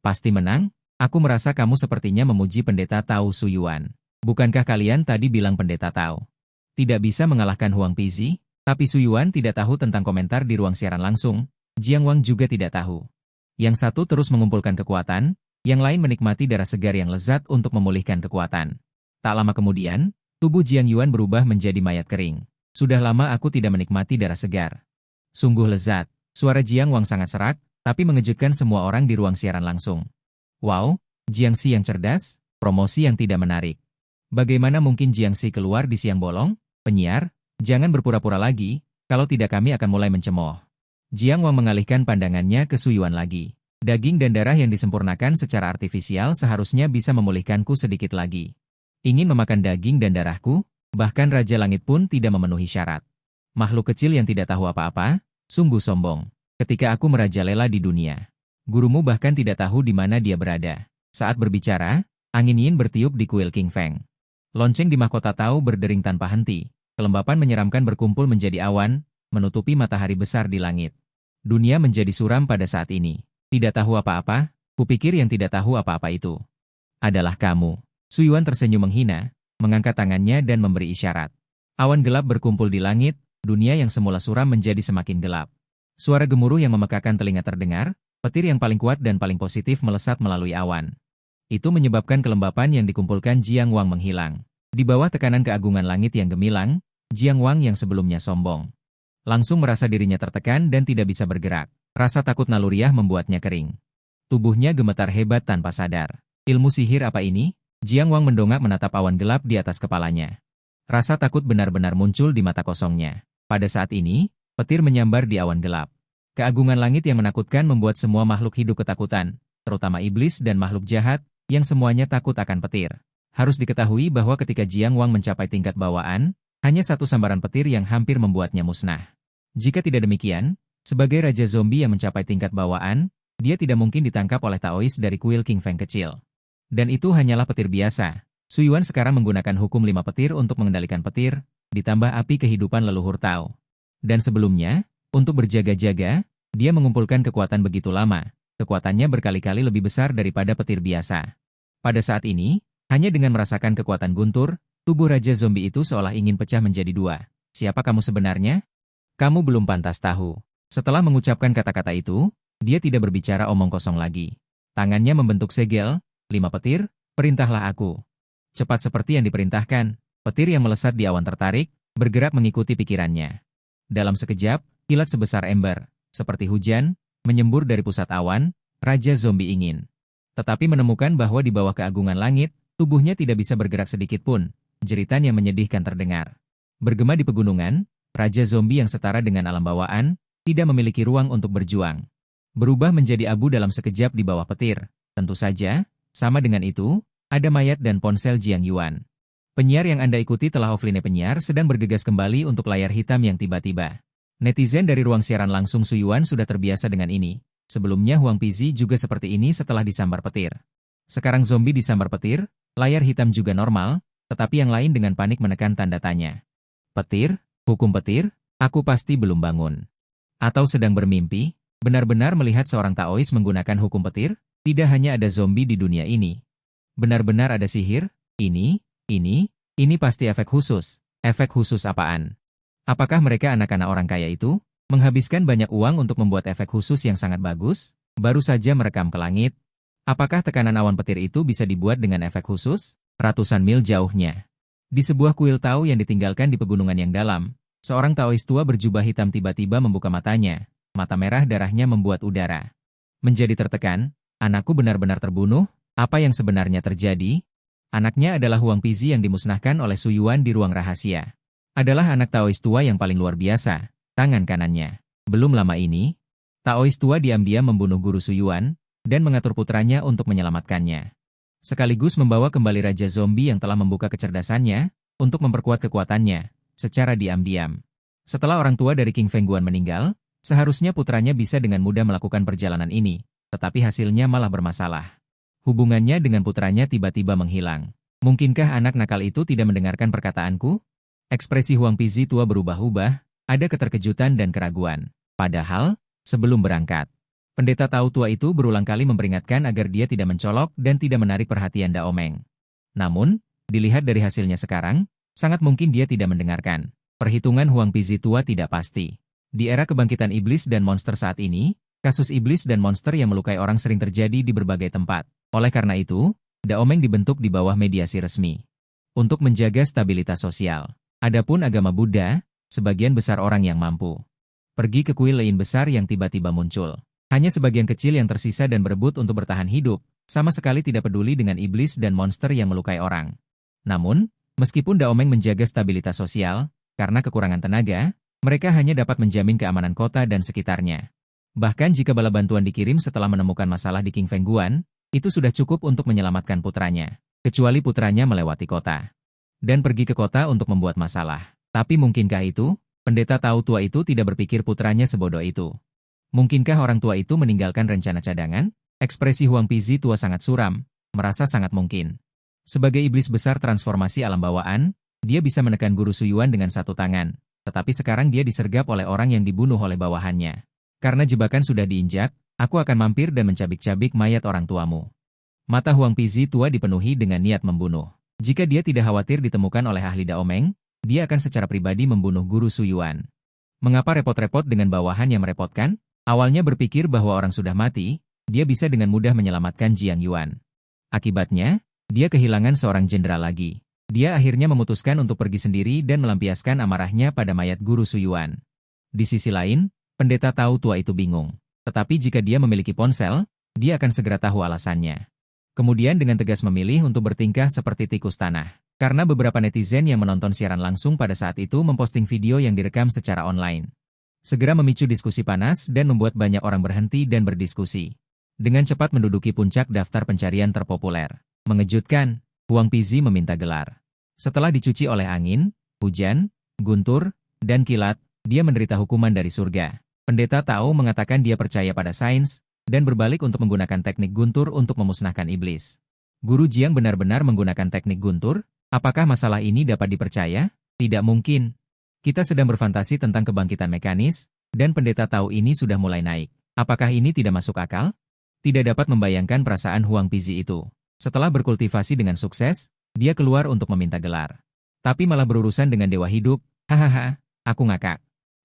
Pasti menang? Aku merasa kamu sepertinya memuji pendeta tahu Su Yuan. Bukankah kalian tadi bilang pendeta tahu tidak bisa mengalahkan Huang Pizi? Tapi Su Yuan tidak tahu tentang komentar di ruang siaran langsung. Jiang Wang juga tidak tahu. Yang satu terus mengumpulkan kekuatan, yang lain menikmati darah segar yang lezat untuk memulihkan kekuatan. Tak lama kemudian, tubuh Jiang Yuan berubah menjadi mayat kering. Sudah lama aku tidak menikmati darah segar. Sungguh lezat. Suara Jiang Wang sangat serak, tapi mengejutkan semua orang di ruang siaran langsung. Wow, Jiang Si yang cerdas, promosi yang tidak menarik. Bagaimana mungkin Jiang Si keluar di siang bolong? Penyiar, jangan berpura-pura lagi, kalau tidak kami akan mulai mencemooh. Jiang Wang mengalihkan pandangannya ke Su Yuan lagi. Daging dan darah yang disempurnakan secara artifisial seharusnya bisa memulihkanku sedikit lagi. Ingin memakan daging dan darahku? Bahkan Raja Langit pun tidak memenuhi syarat. Makhluk kecil yang tidak tahu apa-apa, sungguh sombong. Ketika aku merajalela di dunia, gurumu bahkan tidak tahu di mana dia berada. Saat berbicara, angin yin bertiup di kuil King Feng. Lonceng di mahkota tahu berdering tanpa henti. Kelembapan menyeramkan berkumpul menjadi awan, menutupi matahari besar di langit. Dunia menjadi suram pada saat ini. Tidak tahu apa-apa, kupikir yang tidak tahu apa-apa itu adalah kamu. Su Yuan tersenyum menghina, mengangkat tangannya dan memberi isyarat. Awan gelap berkumpul di langit, dunia yang semula suram menjadi semakin gelap. Suara gemuruh yang memekakan telinga terdengar, petir yang paling kuat dan paling positif melesat melalui awan. Itu menyebabkan kelembapan yang dikumpulkan Jiang Wang menghilang. Di bawah tekanan keagungan langit yang gemilang, Jiang Wang yang sebelumnya sombong langsung merasa dirinya tertekan dan tidak bisa bergerak. Rasa takut naluriah membuatnya kering. Tubuhnya gemetar hebat tanpa sadar. Ilmu sihir apa ini? Jiang Wang mendongak menatap awan gelap di atas kepalanya. Rasa takut benar-benar muncul di mata kosongnya. Pada saat ini, petir menyambar di awan gelap. Keagungan langit yang menakutkan membuat semua makhluk hidup ketakutan, terutama iblis dan makhluk jahat, yang semuanya takut akan petir. Harus diketahui bahwa ketika Jiang Wang mencapai tingkat bawaan, Hanya satu sambaran petir yang hampir membuatnya musnah. Jika tidak demikian, sebagai raja zombie yang mencapai tingkat bawaan, dia tidak mungkin ditangkap oleh Taois dari kuil King Feng kecil. Dan itu hanyalah petir biasa. Su Yuan sekarang menggunakan hukum 5 petir untuk mengendalikan petir, ditambah api kehidupan leluhur Tao. Dan sebelumnya, untuk berjaga-jaga, dia mengumpulkan kekuatan begitu lama. Kekuatannya berkali-kali lebih besar daripada petir biasa. Pada saat ini, hanya dengan merasakan kekuatan guntur, tubuh Raja Zombie itu seolah ingin pecah menjadi 2. Siapa kamu sebenarnya? Kamu belum pantas tahu. Setelah mengucapkan kata-kata itu, dia tidak berbicara omong kosong lagi. Tangannya membentuk segel, 5 petir, perintahlah aku. Cepat seperti yang diperintahkan, petir yang melesat di awan tertarik, bergerak mengikuti pikirannya. Dalam sekejap, kilat sebesar ember, seperti hujan, menyembur dari pusat awan, Raja Zombie ingin. Tetapi menemukan bahwa di bawah keagungan langit, tubuhnya tidak bisa bergerak sedikit pun, jeritan yang menyedihkan terdengar. Bergema di pegunungan, Raja Zombie yang setara dengan alam bawaan, tidak memiliki ruang untuk berjuang. Berubah menjadi abu dalam sekejap di bawah petir. Tentu saja, sama dengan itu, ada mayat dan ponsel Jiang Yuan. Penyiar yang Anda ikuti telah offline. Penyiar sedang bergegas kembali untuk layar hitam yang tiba-tiba. Netizen dari ruang siaran langsung Su Yuan sudah terbiasa dengan ini. Sebelumnya Huang Pizi juga seperti ini setelah disambar petir. Sekarang zombie disambar petir, layar hitam juga normal, tetapi yang lain dengan panik menekan tanda tanya. Petir? Hukum petir? Aku pasti belum bangun. Atau sedang bermimpi? Benar-benar melihat seorang Taois menggunakan hukum petir? Tidak hanya ada zombie di dunia ini. Benar-benar ada sihir? Ini pasti efek khusus. Efek khusus apaan? Apakah mereka anak-anak orang kaya itu? Menghabiskan banyak uang untuk membuat efek khusus yang sangat bagus? Baru saja merekam ke langit? Apakah tekanan awan petir itu bisa dibuat dengan efek khusus? Ratusan mil jauhnya. Di sebuah kuil Tao yang ditinggalkan di pegunungan yang dalam, seorang Taois tua berjubah hitam tiba-tiba membuka matanya. Mata merah darahnya membuat udara menjadi tertekan. Anakku benar-benar terbunuh? Apa yang sebenarnya terjadi? Anaknya adalah Huang Pizi yang dimusnahkan oleh Su Yuan di ruang rahasia. Adalah anak Taois tua yang paling luar biasa. Tangan kanannya. Belum lama ini, Taois tua diam-diam membunuh guru Su Yuan dan mengatur putranya untuk menyelamatkannya. Sekaligus membawa kembali Raja Zombie yang telah membuka kecerdasannya untuk memperkuat kekuatannya secara diam-diam. Setelah orang tua dari King Fengguan meninggal, seharusnya putranya bisa dengan mudah melakukan perjalanan ini, tetapi hasilnya malah bermasalah. Hubungannya dengan putranya tiba-tiba menghilang. Mungkinkah anak nakal itu tidak mendengarkan perkataanku? Ekspresi Huang Pizi tua berubah-ubah, ada keterkejutan dan keraguan. Padahal, sebelum berangkat, pendeta Tao tua itu berulang kali memperingatkan agar dia tidak mencolok dan tidak menarik perhatian Daomeng. Namun, dilihat dari hasilnya sekarang, sangat mungkin dia tidak mendengarkan. Perhitungan Huang Pizi tua tidak pasti. Di era kebangkitan iblis dan monster saat ini, kasus iblis dan monster yang melukai orang sering terjadi di berbagai tempat. Oleh karena itu, Daomeng dibentuk di bawah mediasi resmi untuk menjaga stabilitas sosial. Adapun agama Buddha, sebagian besar orang yang mampu pergi ke kuil lain besar yang tiba-tiba muncul. Hanya sebagian kecil yang tersisa dan berebut untuk bertahan hidup, sama sekali tidak peduli dengan iblis dan monster yang melukai orang. Namun, meskipun Daomeng menjaga stabilitas sosial, karena kekurangan tenaga, mereka hanya dapat menjamin keamanan kota dan sekitarnya. Bahkan jika bala bantuan dikirim setelah menemukan masalah di King Fengguan, itu sudah cukup untuk menyelamatkan putranya. Kecuali putranya melewati kota dan pergi ke kota untuk membuat masalah. Tapi mungkinkah itu? Pendeta Tao tua itu tidak berpikir putranya sebodoh itu. Mungkinkah orang tua itu meninggalkan rencana cadangan? Ekspresi Huang Pizi tua sangat suram, merasa sangat mungkin. Sebagai iblis besar transformasi alam bawaan, dia bisa menekan guru Su Yuan dengan satu tangan. Tetapi sekarang dia disergap oleh orang yang dibunuh oleh bawahannya. Karena jebakan sudah diinjak, aku akan mampir dan mencabik-cabik mayat orang tuamu. Mata Huang Pizi tua dipenuhi dengan niat membunuh. Jika dia tidak khawatir ditemukan oleh ahli Daomeng, dia akan secara pribadi membunuh guru Su Yuan. Mengapa repot-repot dengan bawahan yang merepotkan? Awalnya berpikir bahwa orang sudah mati, dia bisa dengan mudah menyelamatkan Jiang Yuan. Akibatnya, dia kehilangan seorang jenderal lagi. Dia akhirnya memutuskan untuk pergi sendiri dan melampiaskan amarahnya pada mayat guru Su Yuan. Di sisi lain, pendeta Tao tua itu bingung. Tetapi jika dia memiliki ponsel, dia akan segera tahu alasannya. Kemudian dengan tegas memilih untuk bertingkah seperti tikus tanah. Karena beberapa netizen yang menonton siaran langsung pada saat itu memposting video yang direkam secara online. Segera memicu diskusi panas dan membuat banyak orang berhenti dan berdiskusi. Dengan cepat menduduki puncak daftar pencarian terpopuler. Mengejutkan, Huang Pizi meminta gelar. Setelah dicuci oleh angin, hujan, guntur, dan kilat, dia menderita hukuman dari surga. Pendeta Tao mengatakan dia percaya pada sains, dan berbalik untuk menggunakan teknik guntur untuk memusnahkan iblis. Guru Jiang benar-benar menggunakan teknik guntur? Apakah masalah ini dapat dipercaya? Tidak mungkin. Kita sedang berfantasi tentang kebangkitan mekanis, dan pendeta Tao ini sudah mulai naik. Apakah ini tidak masuk akal? Tidak dapat membayangkan perasaan Huang Pizi itu. Setelah berkultivasi dengan sukses, dia keluar untuk meminta gelar. Tapi malah berurusan dengan dewa hidup. Hahaha, aku ngakak.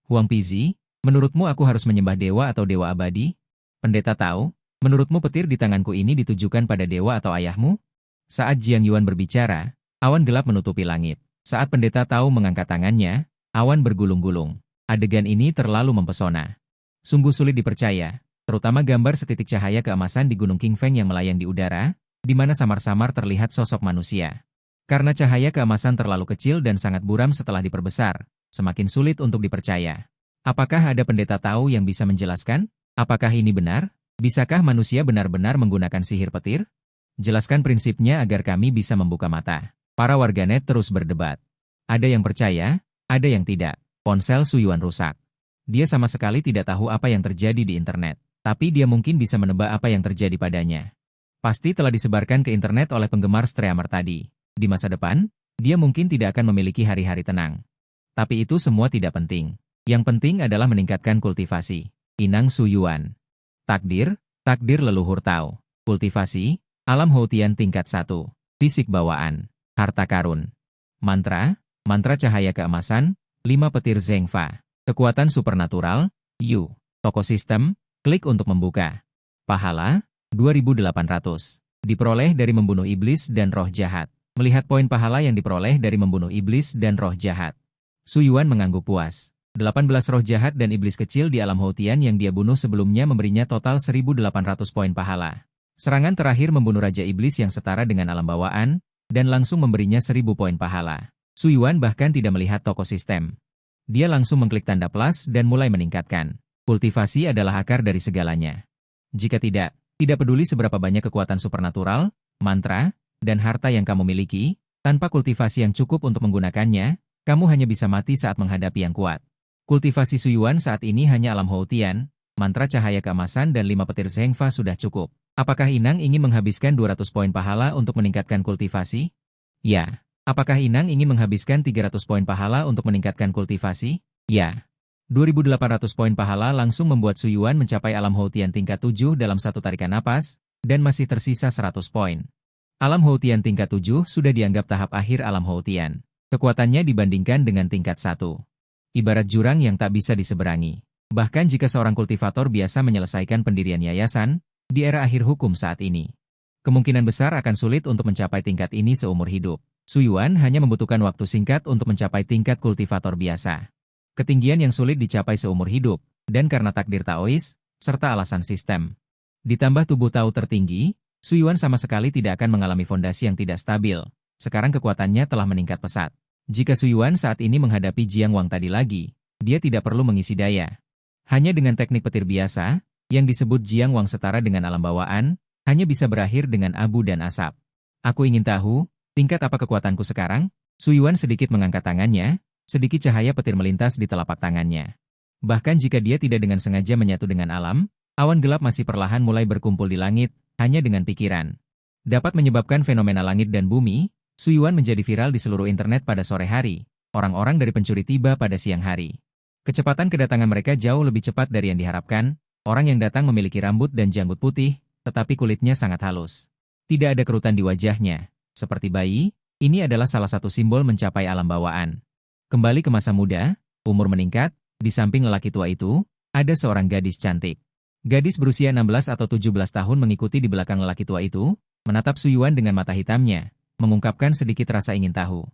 Huang Pizi, menurutmu aku harus menyembah dewa atau dewa abadi? Pendeta Tao, menurutmu petir di tanganku ini ditujukan pada dewa atau ayahmu? Saat Jiang Yuan berbicara, awan gelap menutupi langit. Saat pendeta Tao mengangkat tangannya, awan bergulung-gulung. Adegan ini terlalu mempesona. Sungguh sulit dipercaya, terutama gambar setitik cahaya keemasan di Gunung Qingfeng yang melayang di udara, di mana samar-samar terlihat sosok manusia. Karena cahaya keemasan terlalu kecil dan sangat buram setelah diperbesar, semakin sulit untuk dipercaya. Apakah ada pendeta Tao yang bisa menjelaskan? Apakah ini benar? Bisakah manusia benar-benar menggunakan sihir petir? Jelaskan prinsipnya agar kami bisa membuka mata. Para warganet terus berdebat. Ada yang percaya, ada yang tidak. Ponsel Suyuan rusak. Dia sama sekali tidak tahu apa yang terjadi di internet. Tapi dia mungkin bisa menebak apa yang terjadi padanya. Pasti telah disebarkan ke internet oleh penggemar streamer tadi. Di masa depan, dia mungkin tidak akan memiliki hari-hari tenang. Tapi itu semua tidak penting. Yang penting adalah meningkatkan kultivasi. Inang Suyuan. Takdir, takdir leluhur Tao. Kultivasi, alam Houtian tingkat 1. Fisik bawaan. Harta karun. Mantra, mantra cahaya keemasan, 5 petir Zhengfa. Kekuatan supernatural, Yu. Toko sistem, klik untuk membuka. Pahala, 2.800. Diperoleh dari membunuh iblis dan roh jahat. Melihat poin pahala yang diperoleh dari membunuh iblis dan roh jahat. Suyuan mengangguk puas. 18 roh jahat dan iblis kecil di alam Houtian yang dia bunuh sebelumnya memberinya total 1.800 poin pahala. Serangan terakhir membunuh Raja Iblis yang setara dengan alam bawaan, dan langsung memberinya 1.000 poin pahala. Suyuan bahkan tidak melihat toko sistem. Dia langsung mengklik tanda plus dan mulai meningkatkan. Kultivasi adalah akar dari segalanya. Jika tidak peduli seberapa banyak kekuatan supernatural, mantra, dan harta yang kamu miliki, tanpa kultivasi yang cukup untuk menggunakannya, kamu hanya bisa mati saat menghadapi yang kuat. Kultivasi Suyuan saat ini hanya alam Houtian, mantra cahaya keemasan dan 5 petir Zhengfa sudah cukup. Apakah Inang ingin menghabiskan 200 poin pahala untuk meningkatkan kultivasi? Ya. Apakah Inang ingin menghabiskan 300 poin pahala untuk meningkatkan kultivasi? Ya. 2.800 poin pahala langsung membuat Suyuan mencapai alam Houtian tingkat 7 dalam satu tarikan napas, dan masih tersisa 100 poin. Alam Houtian tingkat 7 sudah dianggap tahap akhir alam Houtian. Kekuatannya dibandingkan dengan tingkat 1. Ibarat jurang yang tak bisa diseberangi. Bahkan jika seorang kultivator biasa menyelesaikan pendirian yayasan, di era akhir hukum saat ini, kemungkinan besar akan sulit untuk mencapai tingkat ini seumur hidup. Suyuan hanya membutuhkan waktu singkat untuk mencapai tingkat kultivator biasa. Ketinggian yang sulit dicapai seumur hidup, dan karena takdir Taois, serta alasan sistem. Ditambah tubuh Tao tertinggi, Suyuan sama sekali tidak akan mengalami fondasi yang tidak stabil. Sekarang kekuatannya telah meningkat pesat. Jika Suyuan saat ini menghadapi Jiang Wang tadi lagi, dia tidak perlu mengisi daya. Hanya dengan teknik petir biasa, yang disebut Jiang Wang setara dengan alam bawaan, hanya bisa berakhir dengan abu dan asap. Aku ingin tahu, tingkat apa kekuatanku sekarang? Suyuan sedikit mengangkat tangannya, sedikit cahaya petir melintas di telapak tangannya. Bahkan jika dia tidak dengan sengaja menyatu dengan alam, awan gelap masih perlahan mulai berkumpul di langit, hanya dengan pikiran. Dapat menyebabkan fenomena langit dan bumi. Suyuan menjadi viral di seluruh internet pada sore hari. Orang-orang dari pencuri tiba pada siang hari. Kecepatan kedatangan mereka jauh lebih cepat dari yang diharapkan. Orang yang datang memiliki rambut dan janggut putih, tetapi kulitnya sangat halus. Tidak ada kerutan di wajahnya. Seperti bayi, ini adalah salah satu simbol mencapai alam bawaan. Kembali ke masa muda, umur meningkat, di samping lelaki tua itu, ada seorang gadis cantik. Gadis berusia 16 atau 17 tahun mengikuti di belakang lelaki tua itu, menatap Suyuan dengan mata hitamnya, mengungkapkan sedikit rasa ingin tahu.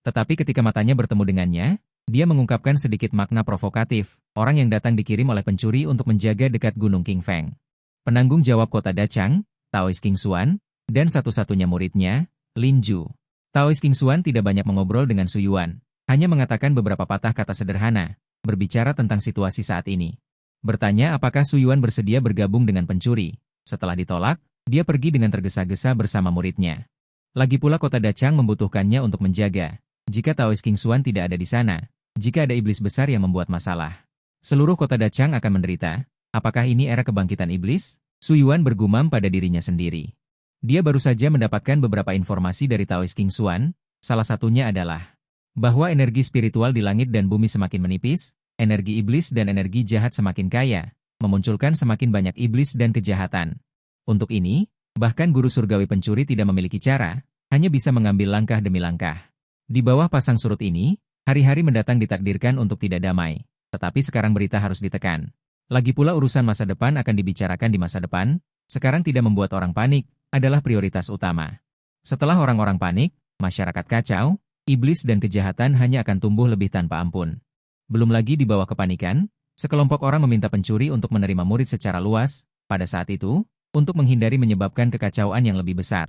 Tetapi ketika matanya bertemu dengannya, dia mengungkapkan sedikit makna provokatif, orang yang datang dikirim oleh pencuri untuk menjaga dekat Gunung Qingfeng. Penanggung jawab kota Dachang, Taois King Xuan, dan satu-satunya muridnya, Lin Ju. Taois King Xuan tidak banyak mengobrol dengan Suyuan, hanya mengatakan beberapa patah kata sederhana, berbicara tentang situasi saat ini. Bertanya apakah Suyuan bersedia bergabung dengan pencuri. Setelah ditolak, dia pergi dengan tergesa-gesa bersama muridnya. Lagi pula kota Dachang membutuhkannya untuk menjaga. Jika Taoist King Xuan tidak ada di sana, jika ada iblis besar yang membuat masalah, seluruh kota Dachang akan menderita. Apakah ini era kebangkitan iblis? Su Yuan bergumam pada dirinya sendiri. Dia baru saja mendapatkan beberapa informasi dari Taoist King Xuan, salah satunya adalah bahwa energi spiritual di langit dan bumi semakin menipis, energi iblis dan energi jahat semakin kaya, memunculkan semakin banyak iblis dan kejahatan. Untuk ini, bahkan guru surgawi pencuri tidak memiliki cara, hanya bisa mengambil langkah demi langkah. Di bawah pasang surut ini, hari-hari mendatang ditakdirkan untuk tidak damai, tetapi sekarang berita harus ditekan. Lagi pula urusan masa depan akan dibicarakan di masa depan, sekarang tidak membuat orang panik, adalah prioritas utama. Setelah orang-orang panik, masyarakat kacau, iblis dan kejahatan hanya akan tumbuh lebih tanpa ampun. Belum lagi di bawah kepanikan, sekelompok orang meminta pencuri untuk menerima murid secara luas, pada saat itu, untuk menghindari menyebabkan kekacauan yang lebih besar.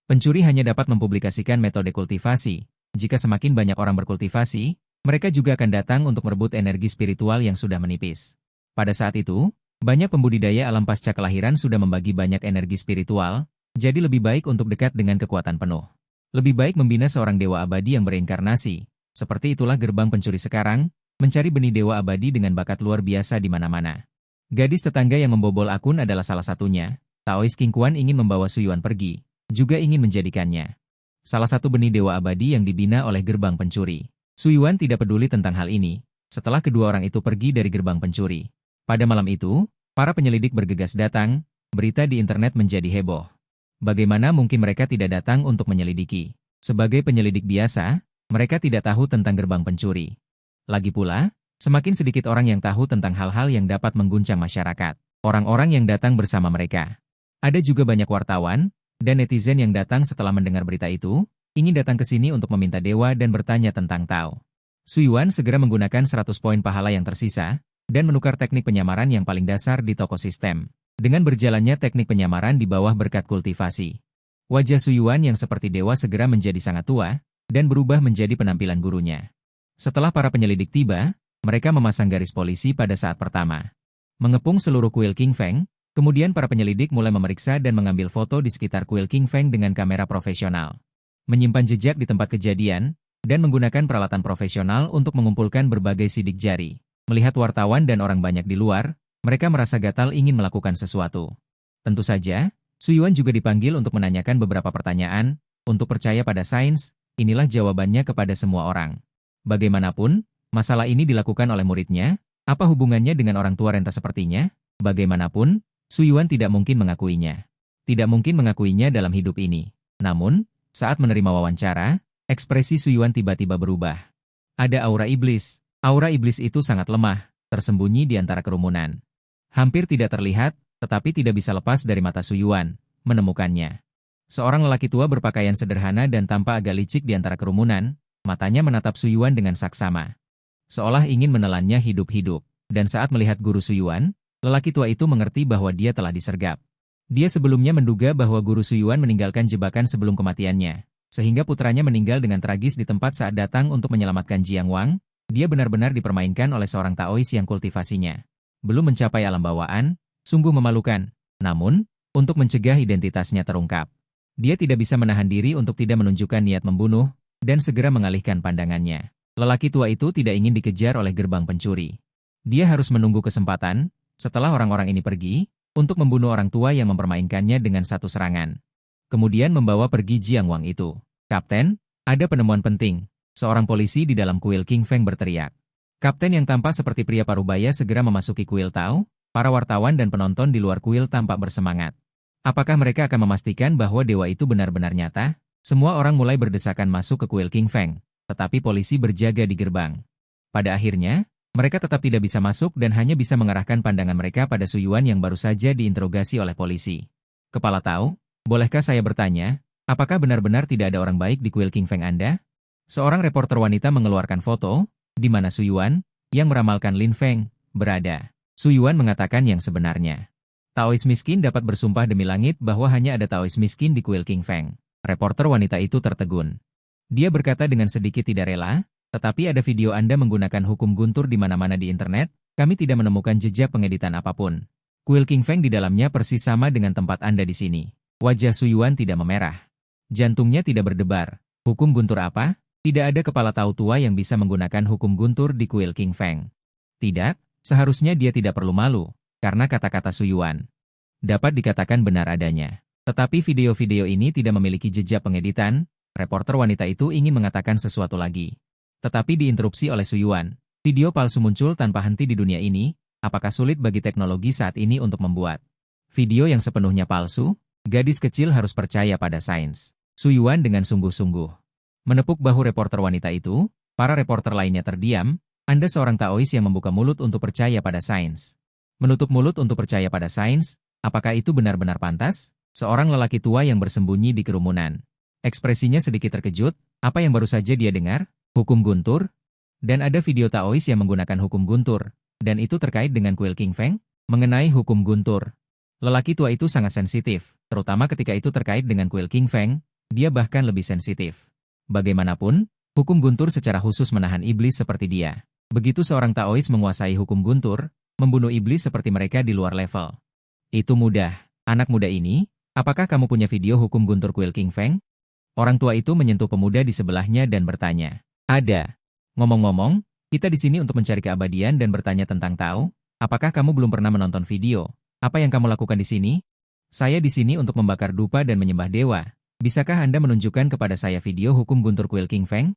Pencuri hanya dapat mempublikasikan metode kultivasi. Jika semakin banyak orang berkultivasi, mereka juga akan datang untuk merebut energi spiritual yang sudah menipis. Pada saat itu, banyak pembudidaya alam pasca kelahiran sudah membagi banyak energi spiritual, jadi lebih baik untuk dekat dengan kekuatan penuh. Lebih baik membina seorang dewa abadi yang bereinkarnasi. Seperti itulah gerbang pencuri sekarang, mencari benih dewa abadi dengan bakat luar biasa di mana-mana. Gadis tetangga yang membobol akun adalah salah satunya. Taoist King Xuan ingin membawa Su Yuan pergi, juga ingin menjadikannya salah satu benih dewa abadi yang dibina oleh gerbang pencuri. Su Yuan tidak peduli tentang hal ini, setelah kedua orang itu pergi dari gerbang pencuri. Pada malam itu, para penyelidik bergegas datang, berita di internet menjadi heboh. Bagaimana mungkin mereka tidak datang untuk menyelidiki? Sebagai penyelidik biasa, mereka tidak tahu tentang gerbang pencuri. Lagi pula, semakin sedikit orang yang tahu tentang hal-hal yang dapat mengguncang masyarakat. Orang-orang yang datang bersama mereka. Ada juga banyak wartawan dan netizen yang datang setelah mendengar berita itu, ingin datang ke sini untuk meminta dewa dan bertanya tentang Tao. Su Yuan segera menggunakan 100 poin pahala yang tersisa, dan menukar teknik penyamaran yang paling dasar di toko sistem. Dengan berjalannya teknik penyamaran di bawah berkat kultivasi. Wajah Su Yuan yang seperti dewa segera menjadi sangat tua, dan berubah menjadi penampilan gurunya. Setelah para penyelidik tiba, mereka memasang garis polisi pada saat pertama. Mengepung seluruh kuil King Feng, kemudian para penyelidik mulai memeriksa dan mengambil foto di sekitar kuil King Feng dengan kamera profesional. Menyimpan jejak di tempat kejadian, dan menggunakan peralatan profesional untuk mengumpulkan berbagai sidik jari. Melihat wartawan dan orang banyak di luar, mereka merasa gatal ingin melakukan sesuatu. Tentu saja, Su Yuan juga dipanggil untuk menanyakan beberapa pertanyaan. Untuk percaya pada sains, inilah jawabannya kepada semua orang. Bagaimanapun, masalah ini dilakukan oleh muridnya. Apa hubungannya dengan orang tua renta sepertinya? Bagaimanapun, Su Yuan tidak mungkin mengakuinya. Tidak mungkin mengakuinya dalam hidup ini. Namun, saat menerima wawancara, ekspresi Su Yuan tiba-tiba berubah. Ada aura iblis. Aura iblis itu sangat lemah, tersembunyi di antara kerumunan. Hampir tidak terlihat, tetapi tidak bisa lepas dari mata Su Yuan, menemukannya. Seorang lelaki tua berpakaian sederhana dan tampak agak licik di antara kerumunan, matanya menatap Su Yuan dengan saksama. Seolah ingin menelannya hidup-hidup. Dan saat melihat guru Su Yuan, lelaki tua itu mengerti bahwa dia telah disergap. Dia sebelumnya menduga bahwa guru Su Yuan meninggalkan jebakan sebelum kematiannya, sehingga putranya meninggal dengan tragis di tempat saat datang untuk menyelamatkan Jiang Wang. Dia benar-benar dipermainkan oleh seorang Taoist yang kultivasinya belum mencapai alam bawaan, sungguh memalukan. Namun, untuk mencegah identitasnya terungkap, dia tidak bisa menahan diri untuk tidak menunjukkan niat membunuh, dan segera mengalihkan pandangannya. Lelaki tua itu tidak ingin dikejar oleh gerbang pencuri. Dia harus menunggu kesempatan, setelah orang-orang ini pergi, untuk membunuh orang tua yang mempermainkannya dengan satu serangan. Kemudian membawa pergi Jiang Wang itu. Kapten, ada penemuan penting. Seorang polisi di dalam kuil King Feng berteriak. Kapten yang tampak seperti pria parubaya segera memasuki kuil Tao. Para wartawan dan penonton di luar kuil tampak bersemangat. Apakah mereka akan memastikan bahwa dewa itu benar-benar nyata? Semua orang mulai berdesakan masuk ke kuil King Feng, tetapi polisi berjaga di gerbang. Pada akhirnya, mereka tetap tidak bisa masuk dan hanya bisa mengarahkan pandangan mereka pada Su Yuan yang baru saja diinterogasi oleh polisi. Kepala Tao, bolehkah saya bertanya, apakah benar-benar tidak ada orang baik di kuil King Feng Anda? Seorang reporter wanita mengeluarkan foto, di mana Su Yuan, yang meramalkan Lin Feng, berada. Su Yuan mengatakan yang sebenarnya. Taoist miskin dapat bersumpah demi langit bahwa hanya ada Taoist miskin di kuil King Feng. Reporter wanita itu tertegun. Dia berkata dengan sedikit tidak rela, tetapi ada video Anda menggunakan hukum guntur di mana-mana di internet, kami tidak menemukan jejak pengeditan apapun. Kuil King Feng di dalamnya persis sama dengan tempat Anda di sini. Wajah Su Yuan tidak memerah. Jantungnya tidak berdebar. Hukum guntur apa? Tidak ada kepala tahu tua yang bisa menggunakan hukum guntur di kuil King Feng. Tidak, seharusnya dia tidak perlu malu, karena kata-kata Su Yuan dapat dikatakan benar adanya. Tetapi video-video ini tidak memiliki jejak pengeditan, reporter wanita itu ingin mengatakan sesuatu lagi. Tetapi diinterupsi oleh Su Yuan. Video palsu muncul tanpa henti di dunia ini, apakah sulit bagi teknologi saat ini untuk membuat video yang sepenuhnya palsu? Gadis kecil harus percaya pada sains. Su Yuan dengan sungguh-sungguh menepuk bahu reporter wanita itu, para reporter lainnya terdiam. Anda seorang Taois yang membuka mulut untuk percaya pada sains. Menutup mulut untuk percaya pada sains, apakah itu benar-benar pantas? Seorang lelaki tua yang bersembunyi di kerumunan. Ekspresinya sedikit terkejut, apa yang baru saja dia dengar? Hukum guntur? Dan ada video Taois yang menggunakan hukum guntur, dan itu terkait dengan kuil King Feng? Mengenai hukum guntur. Lelaki tua itu sangat sensitif, terutama ketika itu terkait dengan kuil King Feng, dia bahkan lebih sensitif. Bagaimanapun, hukum guntur secara khusus menahan iblis seperti dia. Begitu seorang Taois menguasai hukum guntur, membunuh iblis seperti mereka di luar level. Itu mudah. Anak muda ini, apakah kamu punya video hukum guntur kuil King Feng? Orang tua itu menyentuh pemuda di sebelahnya dan bertanya. Ada. Ngomong-ngomong, kita di sini untuk mencari keabadian dan bertanya tentang Tao. Apakah kamu belum pernah menonton video? Apa yang kamu lakukan di sini? Saya di sini untuk membakar dupa dan menyembah dewa. Bisakah Anda menunjukkan kepada saya video hukum guntur kuil King Feng?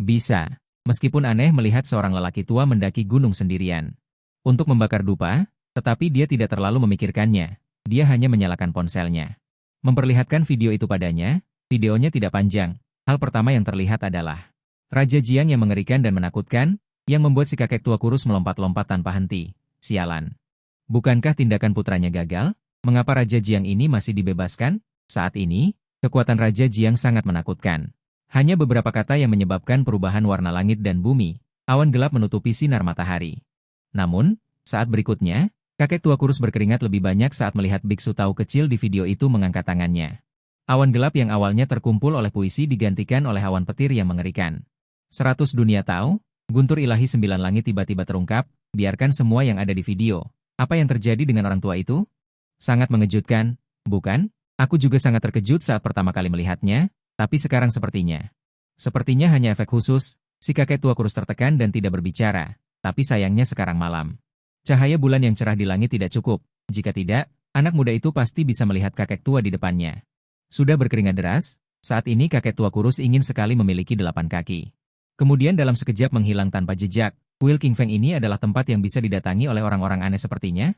Bisa. Meskipun aneh melihat seorang lelaki tua mendaki gunung sendirian. Untuk membakar dupa, tetapi dia tidak terlalu memikirkannya. Dia hanya menyalakan ponselnya. Memperlihatkan video itu padanya, videonya tidak panjang. Hal pertama yang terlihat adalah Raja Jiang yang mengerikan dan menakutkan, yang membuat si kakek tua kurus melompat-lompat tanpa henti. Sialan. Bukankah tindakan putranya gagal? Mengapa Raja Jiang ini masih dibebaskan? Saat ini, kekuatan Raja Jiang sangat menakutkan. Hanya beberapa kata yang menyebabkan perubahan warna langit dan bumi. Awan gelap menutupi sinar matahari. Namun, saat berikutnya, kakek tua kurus berkeringat lebih banyak saat melihat biksu Tao kecil di video itu mengangkat tangannya. Awan gelap yang awalnya terkumpul oleh puisi digantikan oleh awan petir yang mengerikan. 100 dunia Tao, guntur ilahi 9 langit tiba-tiba terungkap, biarkan semua yang ada di video. Apa yang terjadi dengan orang tua itu? Sangat mengejutkan, bukan? Aku juga sangat terkejut saat pertama kali melihatnya, tapi sekarang Sepertinya hanya efek khusus, si kakek tua kurus tertekan dan tidak berbicara, tapi sayangnya sekarang malam. Cahaya bulan yang cerah di langit tidak cukup, jika tidak, anak muda itu pasti bisa melihat kakek tua di depannya. Sudah berkeringat deras, saat ini kakek tua kurus ingin sekali memiliki 8 kaki. Kemudian dalam sekejap menghilang tanpa jejak, kuil King Feng ini adalah tempat yang bisa didatangi oleh orang-orang aneh sepertinya.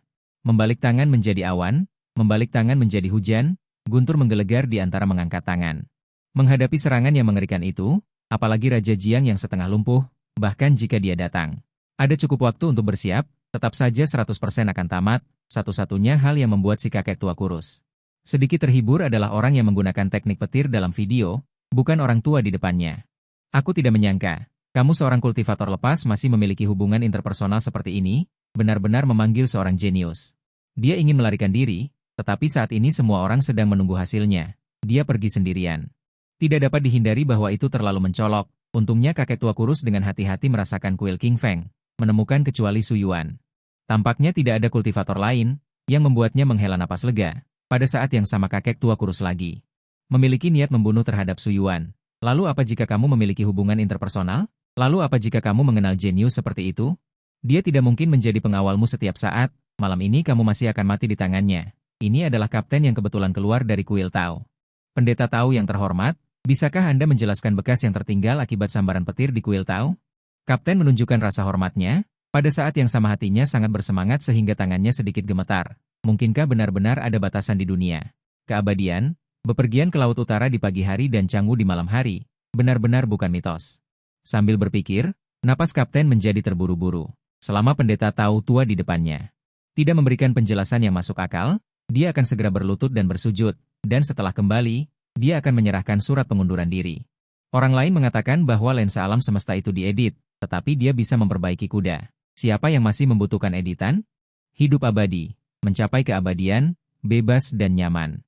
Membalik tangan menjadi awan, membalik tangan menjadi hujan, guntur menggelegar di antara mengangkat tangan. Menghadapi serangan yang mengerikan itu, apalagi Raja Jiang yang setengah lumpuh, bahkan jika dia datang. Ada cukup waktu untuk bersiap, tetap saja 100% akan tamat, satu-satunya hal yang membuat si kakek tua kurus sedikit terhibur adalah orang yang menggunakan teknik petir dalam video, bukan orang tua di depannya. Aku tidak menyangka, kamu seorang kultivator lepas masih memiliki hubungan interpersonal seperti ini, benar-benar memanggil seorang jenius. Dia ingin melarikan diri, tetapi saat ini semua orang sedang menunggu hasilnya. Dia pergi sendirian. Tidak dapat dihindari bahwa itu terlalu mencolok. Untungnya kakek tua kurus dengan hati-hati merasakan kuil King Feng, menemukan kecuali Su Yuan. Tampaknya tidak ada kultivator lain, yang membuatnya menghela napas lega. Pada saat yang sama kakek tua kurus lagi memiliki niat membunuh terhadap Su Yuan. Lalu apa jika kamu memiliki hubungan interpersonal? Lalu apa jika kamu mengenal jenius seperti itu? Dia tidak mungkin menjadi pengawalmu setiap saat, malam ini kamu masih akan mati di tangannya. Ini adalah kapten yang kebetulan keluar dari kuil Tao. Pendeta Tao yang terhormat, bisakah Anda menjelaskan bekas yang tertinggal akibat sambaran petir di kuil Tao? Kapten menunjukkan rasa hormatnya, pada saat yang sama hatinya sangat bersemangat sehingga tangannya sedikit gemetar. Mungkinkah benar-benar ada batasan di dunia? Keabadian, bepergian ke laut utara di pagi hari dan Canggu di malam hari, benar-benar bukan mitos. Sambil berpikir, napas kapten menjadi terburu-buru. Selama pendeta Tao tua di depannya tidak memberikan penjelasan yang masuk akal, dia akan segera berlutut dan bersujud, dan setelah kembali, dia akan menyerahkan surat pengunduran diri. Orang lain mengatakan bahwa lensa alam semesta itu diedit, tetapi dia bisa memperbaiki kuda. Siapa yang masih membutuhkan editan? Hidup abadi. Mencapai keabadian, bebas dan nyaman.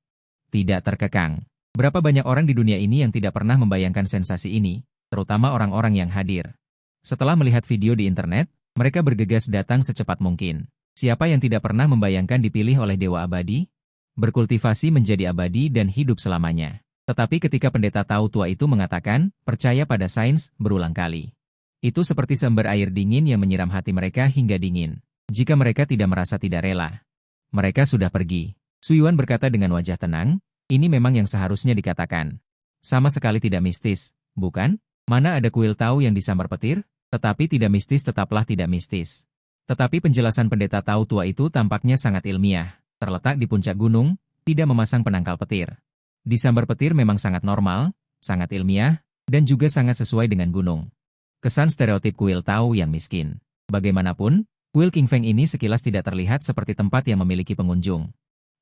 Tidak terkekang. Berapa banyak orang di dunia ini yang tidak pernah membayangkan sensasi ini, terutama orang-orang yang hadir. Setelah melihat video di internet, mereka bergegas datang secepat mungkin. Siapa yang tidak pernah membayangkan dipilih oleh Dewa Abadi? Berkultivasi menjadi abadi dan hidup selamanya. Tetapi ketika pendeta tahu tua itu mengatakan, percaya pada sains, berulang kali. Itu seperti seember air dingin yang menyiram hati mereka hingga dingin. Jika mereka tidak merasa tidak rela, mereka sudah pergi. Suyuan berkata dengan wajah tenang, ini memang yang seharusnya dikatakan. Sama sekali tidak mistis, bukan? Mana ada kuil tahu yang disambar petir? Tetapi tidak mistis tetaplah tidak mistis. Tetapi penjelasan pendeta tahu tua itu tampaknya sangat ilmiah. Terletak di puncak gunung, tidak memasang penangkal petir. Disambar petir memang sangat normal, sangat ilmiah, dan juga sangat sesuai dengan gunung. Kesan stereotip kuil tahu yang miskin. Bagaimanapun, kuil King Feng ini sekilas tidak terlihat seperti tempat yang memiliki pengunjung.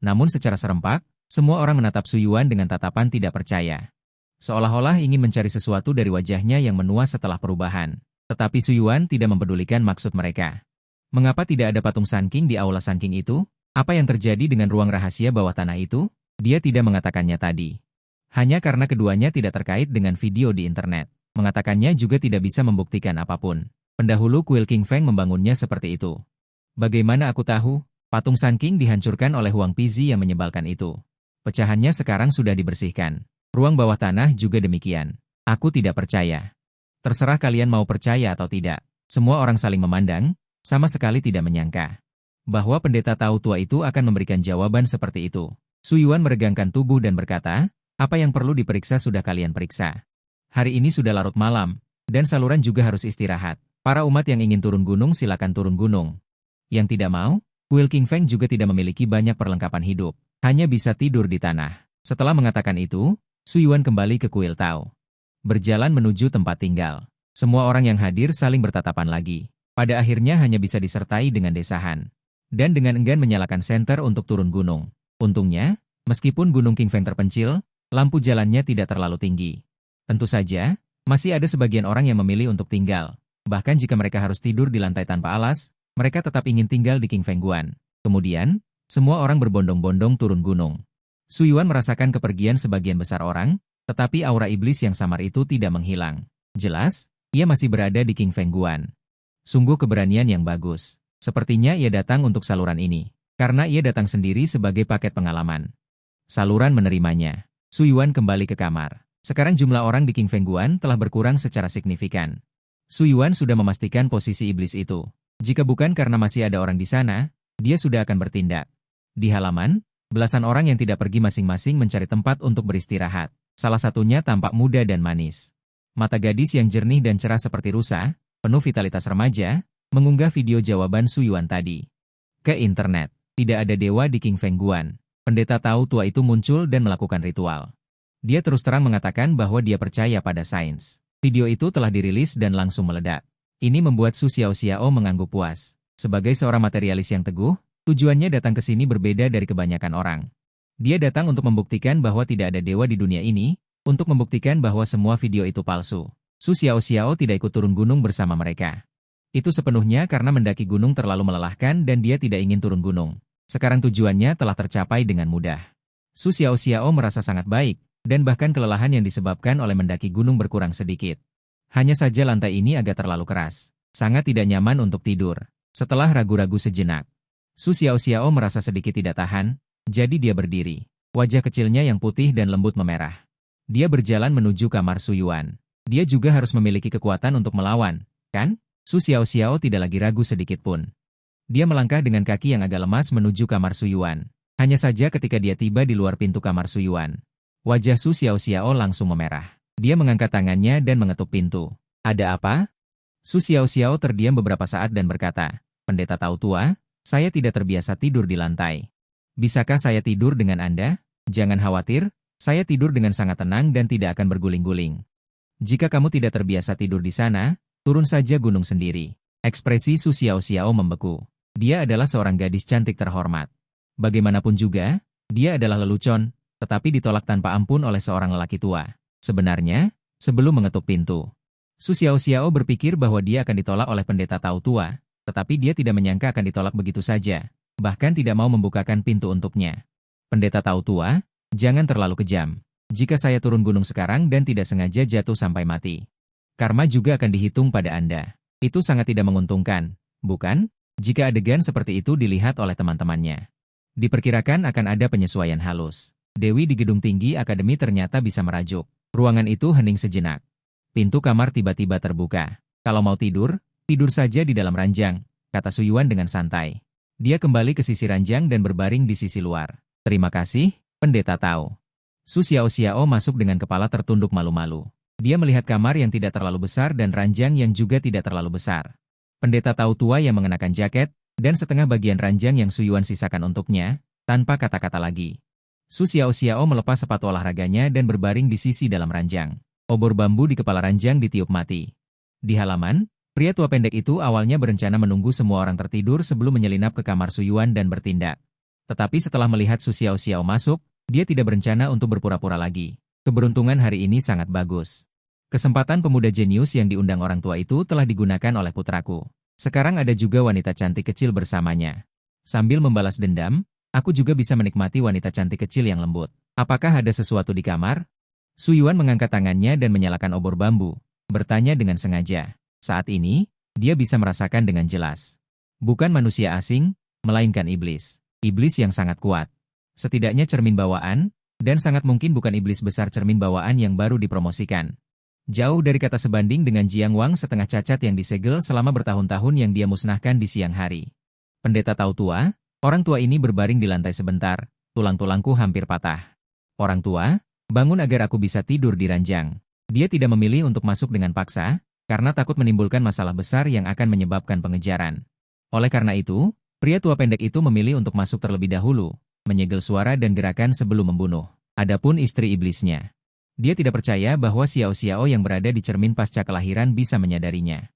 Namun secara serempak, semua orang menatap Suyuan dengan tatapan tidak percaya. Seolah-olah ingin mencari sesuatu dari wajahnya yang menua setelah perubahan. Tetapi Suyuan tidak mempedulikan maksud mereka. Mengapa tidak ada patung Sun King di aula Sun King itu? Apa yang terjadi dengan ruang rahasia bawah tanah itu? Dia tidak mengatakannya tadi. Hanya karena keduanya tidak terkait dengan video di internet. Mengatakannya juga tidak bisa membuktikan apapun. Pendahulu kuil King Feng membangunnya seperti itu. Bagaimana aku tahu? Patung Sun King dihancurkan oleh Huang Pizi yang menyebalkan itu. Pecahannya sekarang sudah dibersihkan. Ruang bawah tanah juga demikian. Aku tidak percaya. Terserah kalian mau percaya atau tidak. Semua orang saling memandang, sama sekali tidak menyangka bahwa pendeta tahu tua itu akan memberikan jawaban seperti itu. Suyuan meregangkan tubuh dan berkata, apa yang perlu diperiksa sudah kalian periksa. Hari ini sudah larut malam, dan saluran juga harus istirahat. Para umat yang ingin turun gunung silakan turun gunung. Yang tidak mau, kuil King Feng juga tidak memiliki banyak perlengkapan hidup. Hanya bisa tidur di tanah. Setelah mengatakan itu, Suyuan kembali ke kuil Tao. Berjalan menuju tempat tinggal. Semua orang yang hadir saling bertatapan lagi. Pada akhirnya hanya bisa disertai dengan desahan. Dan dengan enggan menyalakan senter untuk turun gunung. Untungnya, meskipun gunung King Feng terpencil, lampu jalannya tidak terlalu tinggi. Tentu saja, masih ada sebagian orang yang memilih untuk tinggal. Bahkan jika mereka harus tidur di lantai tanpa alas, mereka tetap ingin tinggal di King Feng Guan. Kemudian, semua orang berbondong-bondong turun gunung. Suyuan merasakan kepergian sebagian besar orang, tetapi aura iblis yang samar itu tidak menghilang. Jelas, ia masih berada di King Feng Guan. Sungguh keberanian yang bagus. Sepertinya ia datang untuk saluran ini. Karena ia datang sendiri sebagai paket pengalaman. Saluran menerimanya. Suyuan kembali ke kamar. Sekarang jumlah orang di King Feng Guan telah berkurang secara signifikan. Suyuan sudah memastikan posisi iblis itu. Jika bukan karena masih ada orang di sana, dia sudah akan bertindak. Di halaman, belasan orang yang tidak pergi masing-masing mencari tempat untuk beristirahat. Salah satunya tampak muda dan manis. Mata gadis yang jernih dan cerah seperti rusa, penuh vitalitas remaja, mengunggah video jawaban Suyuan tadi ke internet. Tidak ada dewa di King Feng Guan. Pendeta tahu tua itu muncul dan melakukan ritual. Dia terus terang mengatakan bahwa dia percaya pada sains. Video itu telah dirilis dan langsung meledak. Ini membuat Su Xiao mengangguk puas. Sebagai seorang materialis yang teguh, tujuannya datang ke sini berbeda dari kebanyakan orang. Dia datang untuk membuktikan bahwa tidak ada dewa di dunia ini, untuk membuktikan bahwa semua video itu palsu. Su Xiao tidak ikut turun gunung bersama mereka. Itu sepenuhnya karena mendaki gunung terlalu melelahkan dan dia tidak ingin turun gunung. Sekarang tujuannya telah tercapai dengan mudah. Su Xiao merasa sangat baik, dan bahkan kelelahan yang disebabkan oleh mendaki gunung berkurang sedikit. Hanya saja lantai ini agak terlalu keras. Sangat tidak nyaman untuk tidur. Setelah ragu-ragu sejenak, Su Xiao merasa sedikit tidak tahan, jadi dia berdiri. Wajah kecilnya yang putih dan lembut memerah. Dia berjalan menuju kamar Suyuan. Dia juga harus memiliki kekuatan untuk melawan, kan? Su Xiao tidak lagi ragu sedikit pun. Dia melangkah dengan kaki yang agak lemas menuju kamar Suyuan. Hanya saja ketika dia tiba di luar pintu kamar Suyuan, wajah Su Xiao langsung memerah. Dia mengangkat tangannya dan mengetuk pintu. Ada apa? Su Xiao terdiam beberapa saat dan berkata, pendeta tahu tua, saya tidak terbiasa tidur di lantai. Bisakah saya tidur dengan Anda? Jangan khawatir, saya tidur dengan sangat tenang dan tidak akan berguling-guling. Jika kamu tidak terbiasa tidur di sana, turun saja gunung sendiri. Ekspresi Su Xiao membeku. Dia adalah seorang gadis cantik terhormat. Bagaimanapun juga, dia adalah lelucon, tetapi ditolak tanpa ampun oleh seorang lelaki tua. Sebenarnya, sebelum mengetuk pintu, Su Xiao berpikir bahwa dia akan ditolak oleh pendeta tahu tua, tetapi dia tidak menyangka akan ditolak begitu saja, bahkan tidak mau membukakan pintu untuknya. Pendeta tahu tua, jangan terlalu kejam. Jika saya turun gunung sekarang dan tidak sengaja jatuh sampai mati, karma juga akan dihitung pada Anda. Itu sangat tidak menguntungkan, bukan? Jika adegan seperti itu dilihat oleh teman-temannya, diperkirakan akan ada penyesuaian halus. Dewi di gedung tinggi akademi ternyata bisa merajuk. Ruangan itu hening sejenak. Pintu kamar tiba-tiba terbuka. Kalau mau tidur, tidur saja di dalam ranjang, kata Suyuan dengan santai. Dia kembali ke sisi ranjang dan berbaring di sisi luar. Terima kasih, pendeta Tao. Su Xiao masuk dengan kepala tertunduk malu-malu. Dia melihat kamar yang tidak terlalu besar dan ranjang yang juga tidak terlalu besar. Pendeta Tao tua yang mengenakan jaket, dan setengah bagian ranjang yang Suyuan sisakan untuknya, tanpa kata-kata lagi. Su Xiao melepas sepatu olahraganya dan berbaring di sisi dalam ranjang. Obor bambu di kepala ranjang ditiup mati. Di halaman, pria tua pendek itu awalnya berencana menunggu semua orang tertidur sebelum menyelinap ke kamar Suyuan dan bertindak. Tetapi setelah melihat Su Xiao masuk, dia tidak berencana untuk berpura-pura lagi. Keberuntungan hari ini sangat bagus. Kesempatan pemuda jenius yang diundang orang tua itu telah digunakan oleh putraku. Sekarang ada juga wanita cantik kecil bersamanya. Sambil membalas dendam, aku juga bisa menikmati wanita cantik kecil yang lembut. Apakah ada sesuatu di kamar? Suyuan mengangkat tangannya dan menyalakan obor bambu, bertanya dengan sengaja. Saat ini, dia bisa merasakan dengan jelas. Bukan manusia asing, melainkan iblis. Iblis yang sangat kuat. Setidaknya cermin bawaan, dan sangat mungkin bukan iblis besar cermin bawaan yang baru dipromosikan. Jauh dari kata sebanding dengan Jiang Wang setengah cacat yang disegel selama bertahun-tahun yang dia musnahkan di siang hari. Pendeta Tao tua, orang tua ini berbaring di lantai sebentar, tulang-tulangku hampir patah. Orang tua, bangun agar aku bisa tidur di ranjang. Dia tidak memilih untuk masuk dengan paksa, karena takut menimbulkan masalah besar yang akan menyebabkan pengejaran. Oleh karena itu, pria tua pendek itu memilih untuk masuk terlebih dahulu, menyegel suara dan gerakan sebelum membunuh. Adapun istri iblisnya. Dia tidak percaya bahwa Xiao yang berada di cermin pasca kelahiran bisa menyadarinya.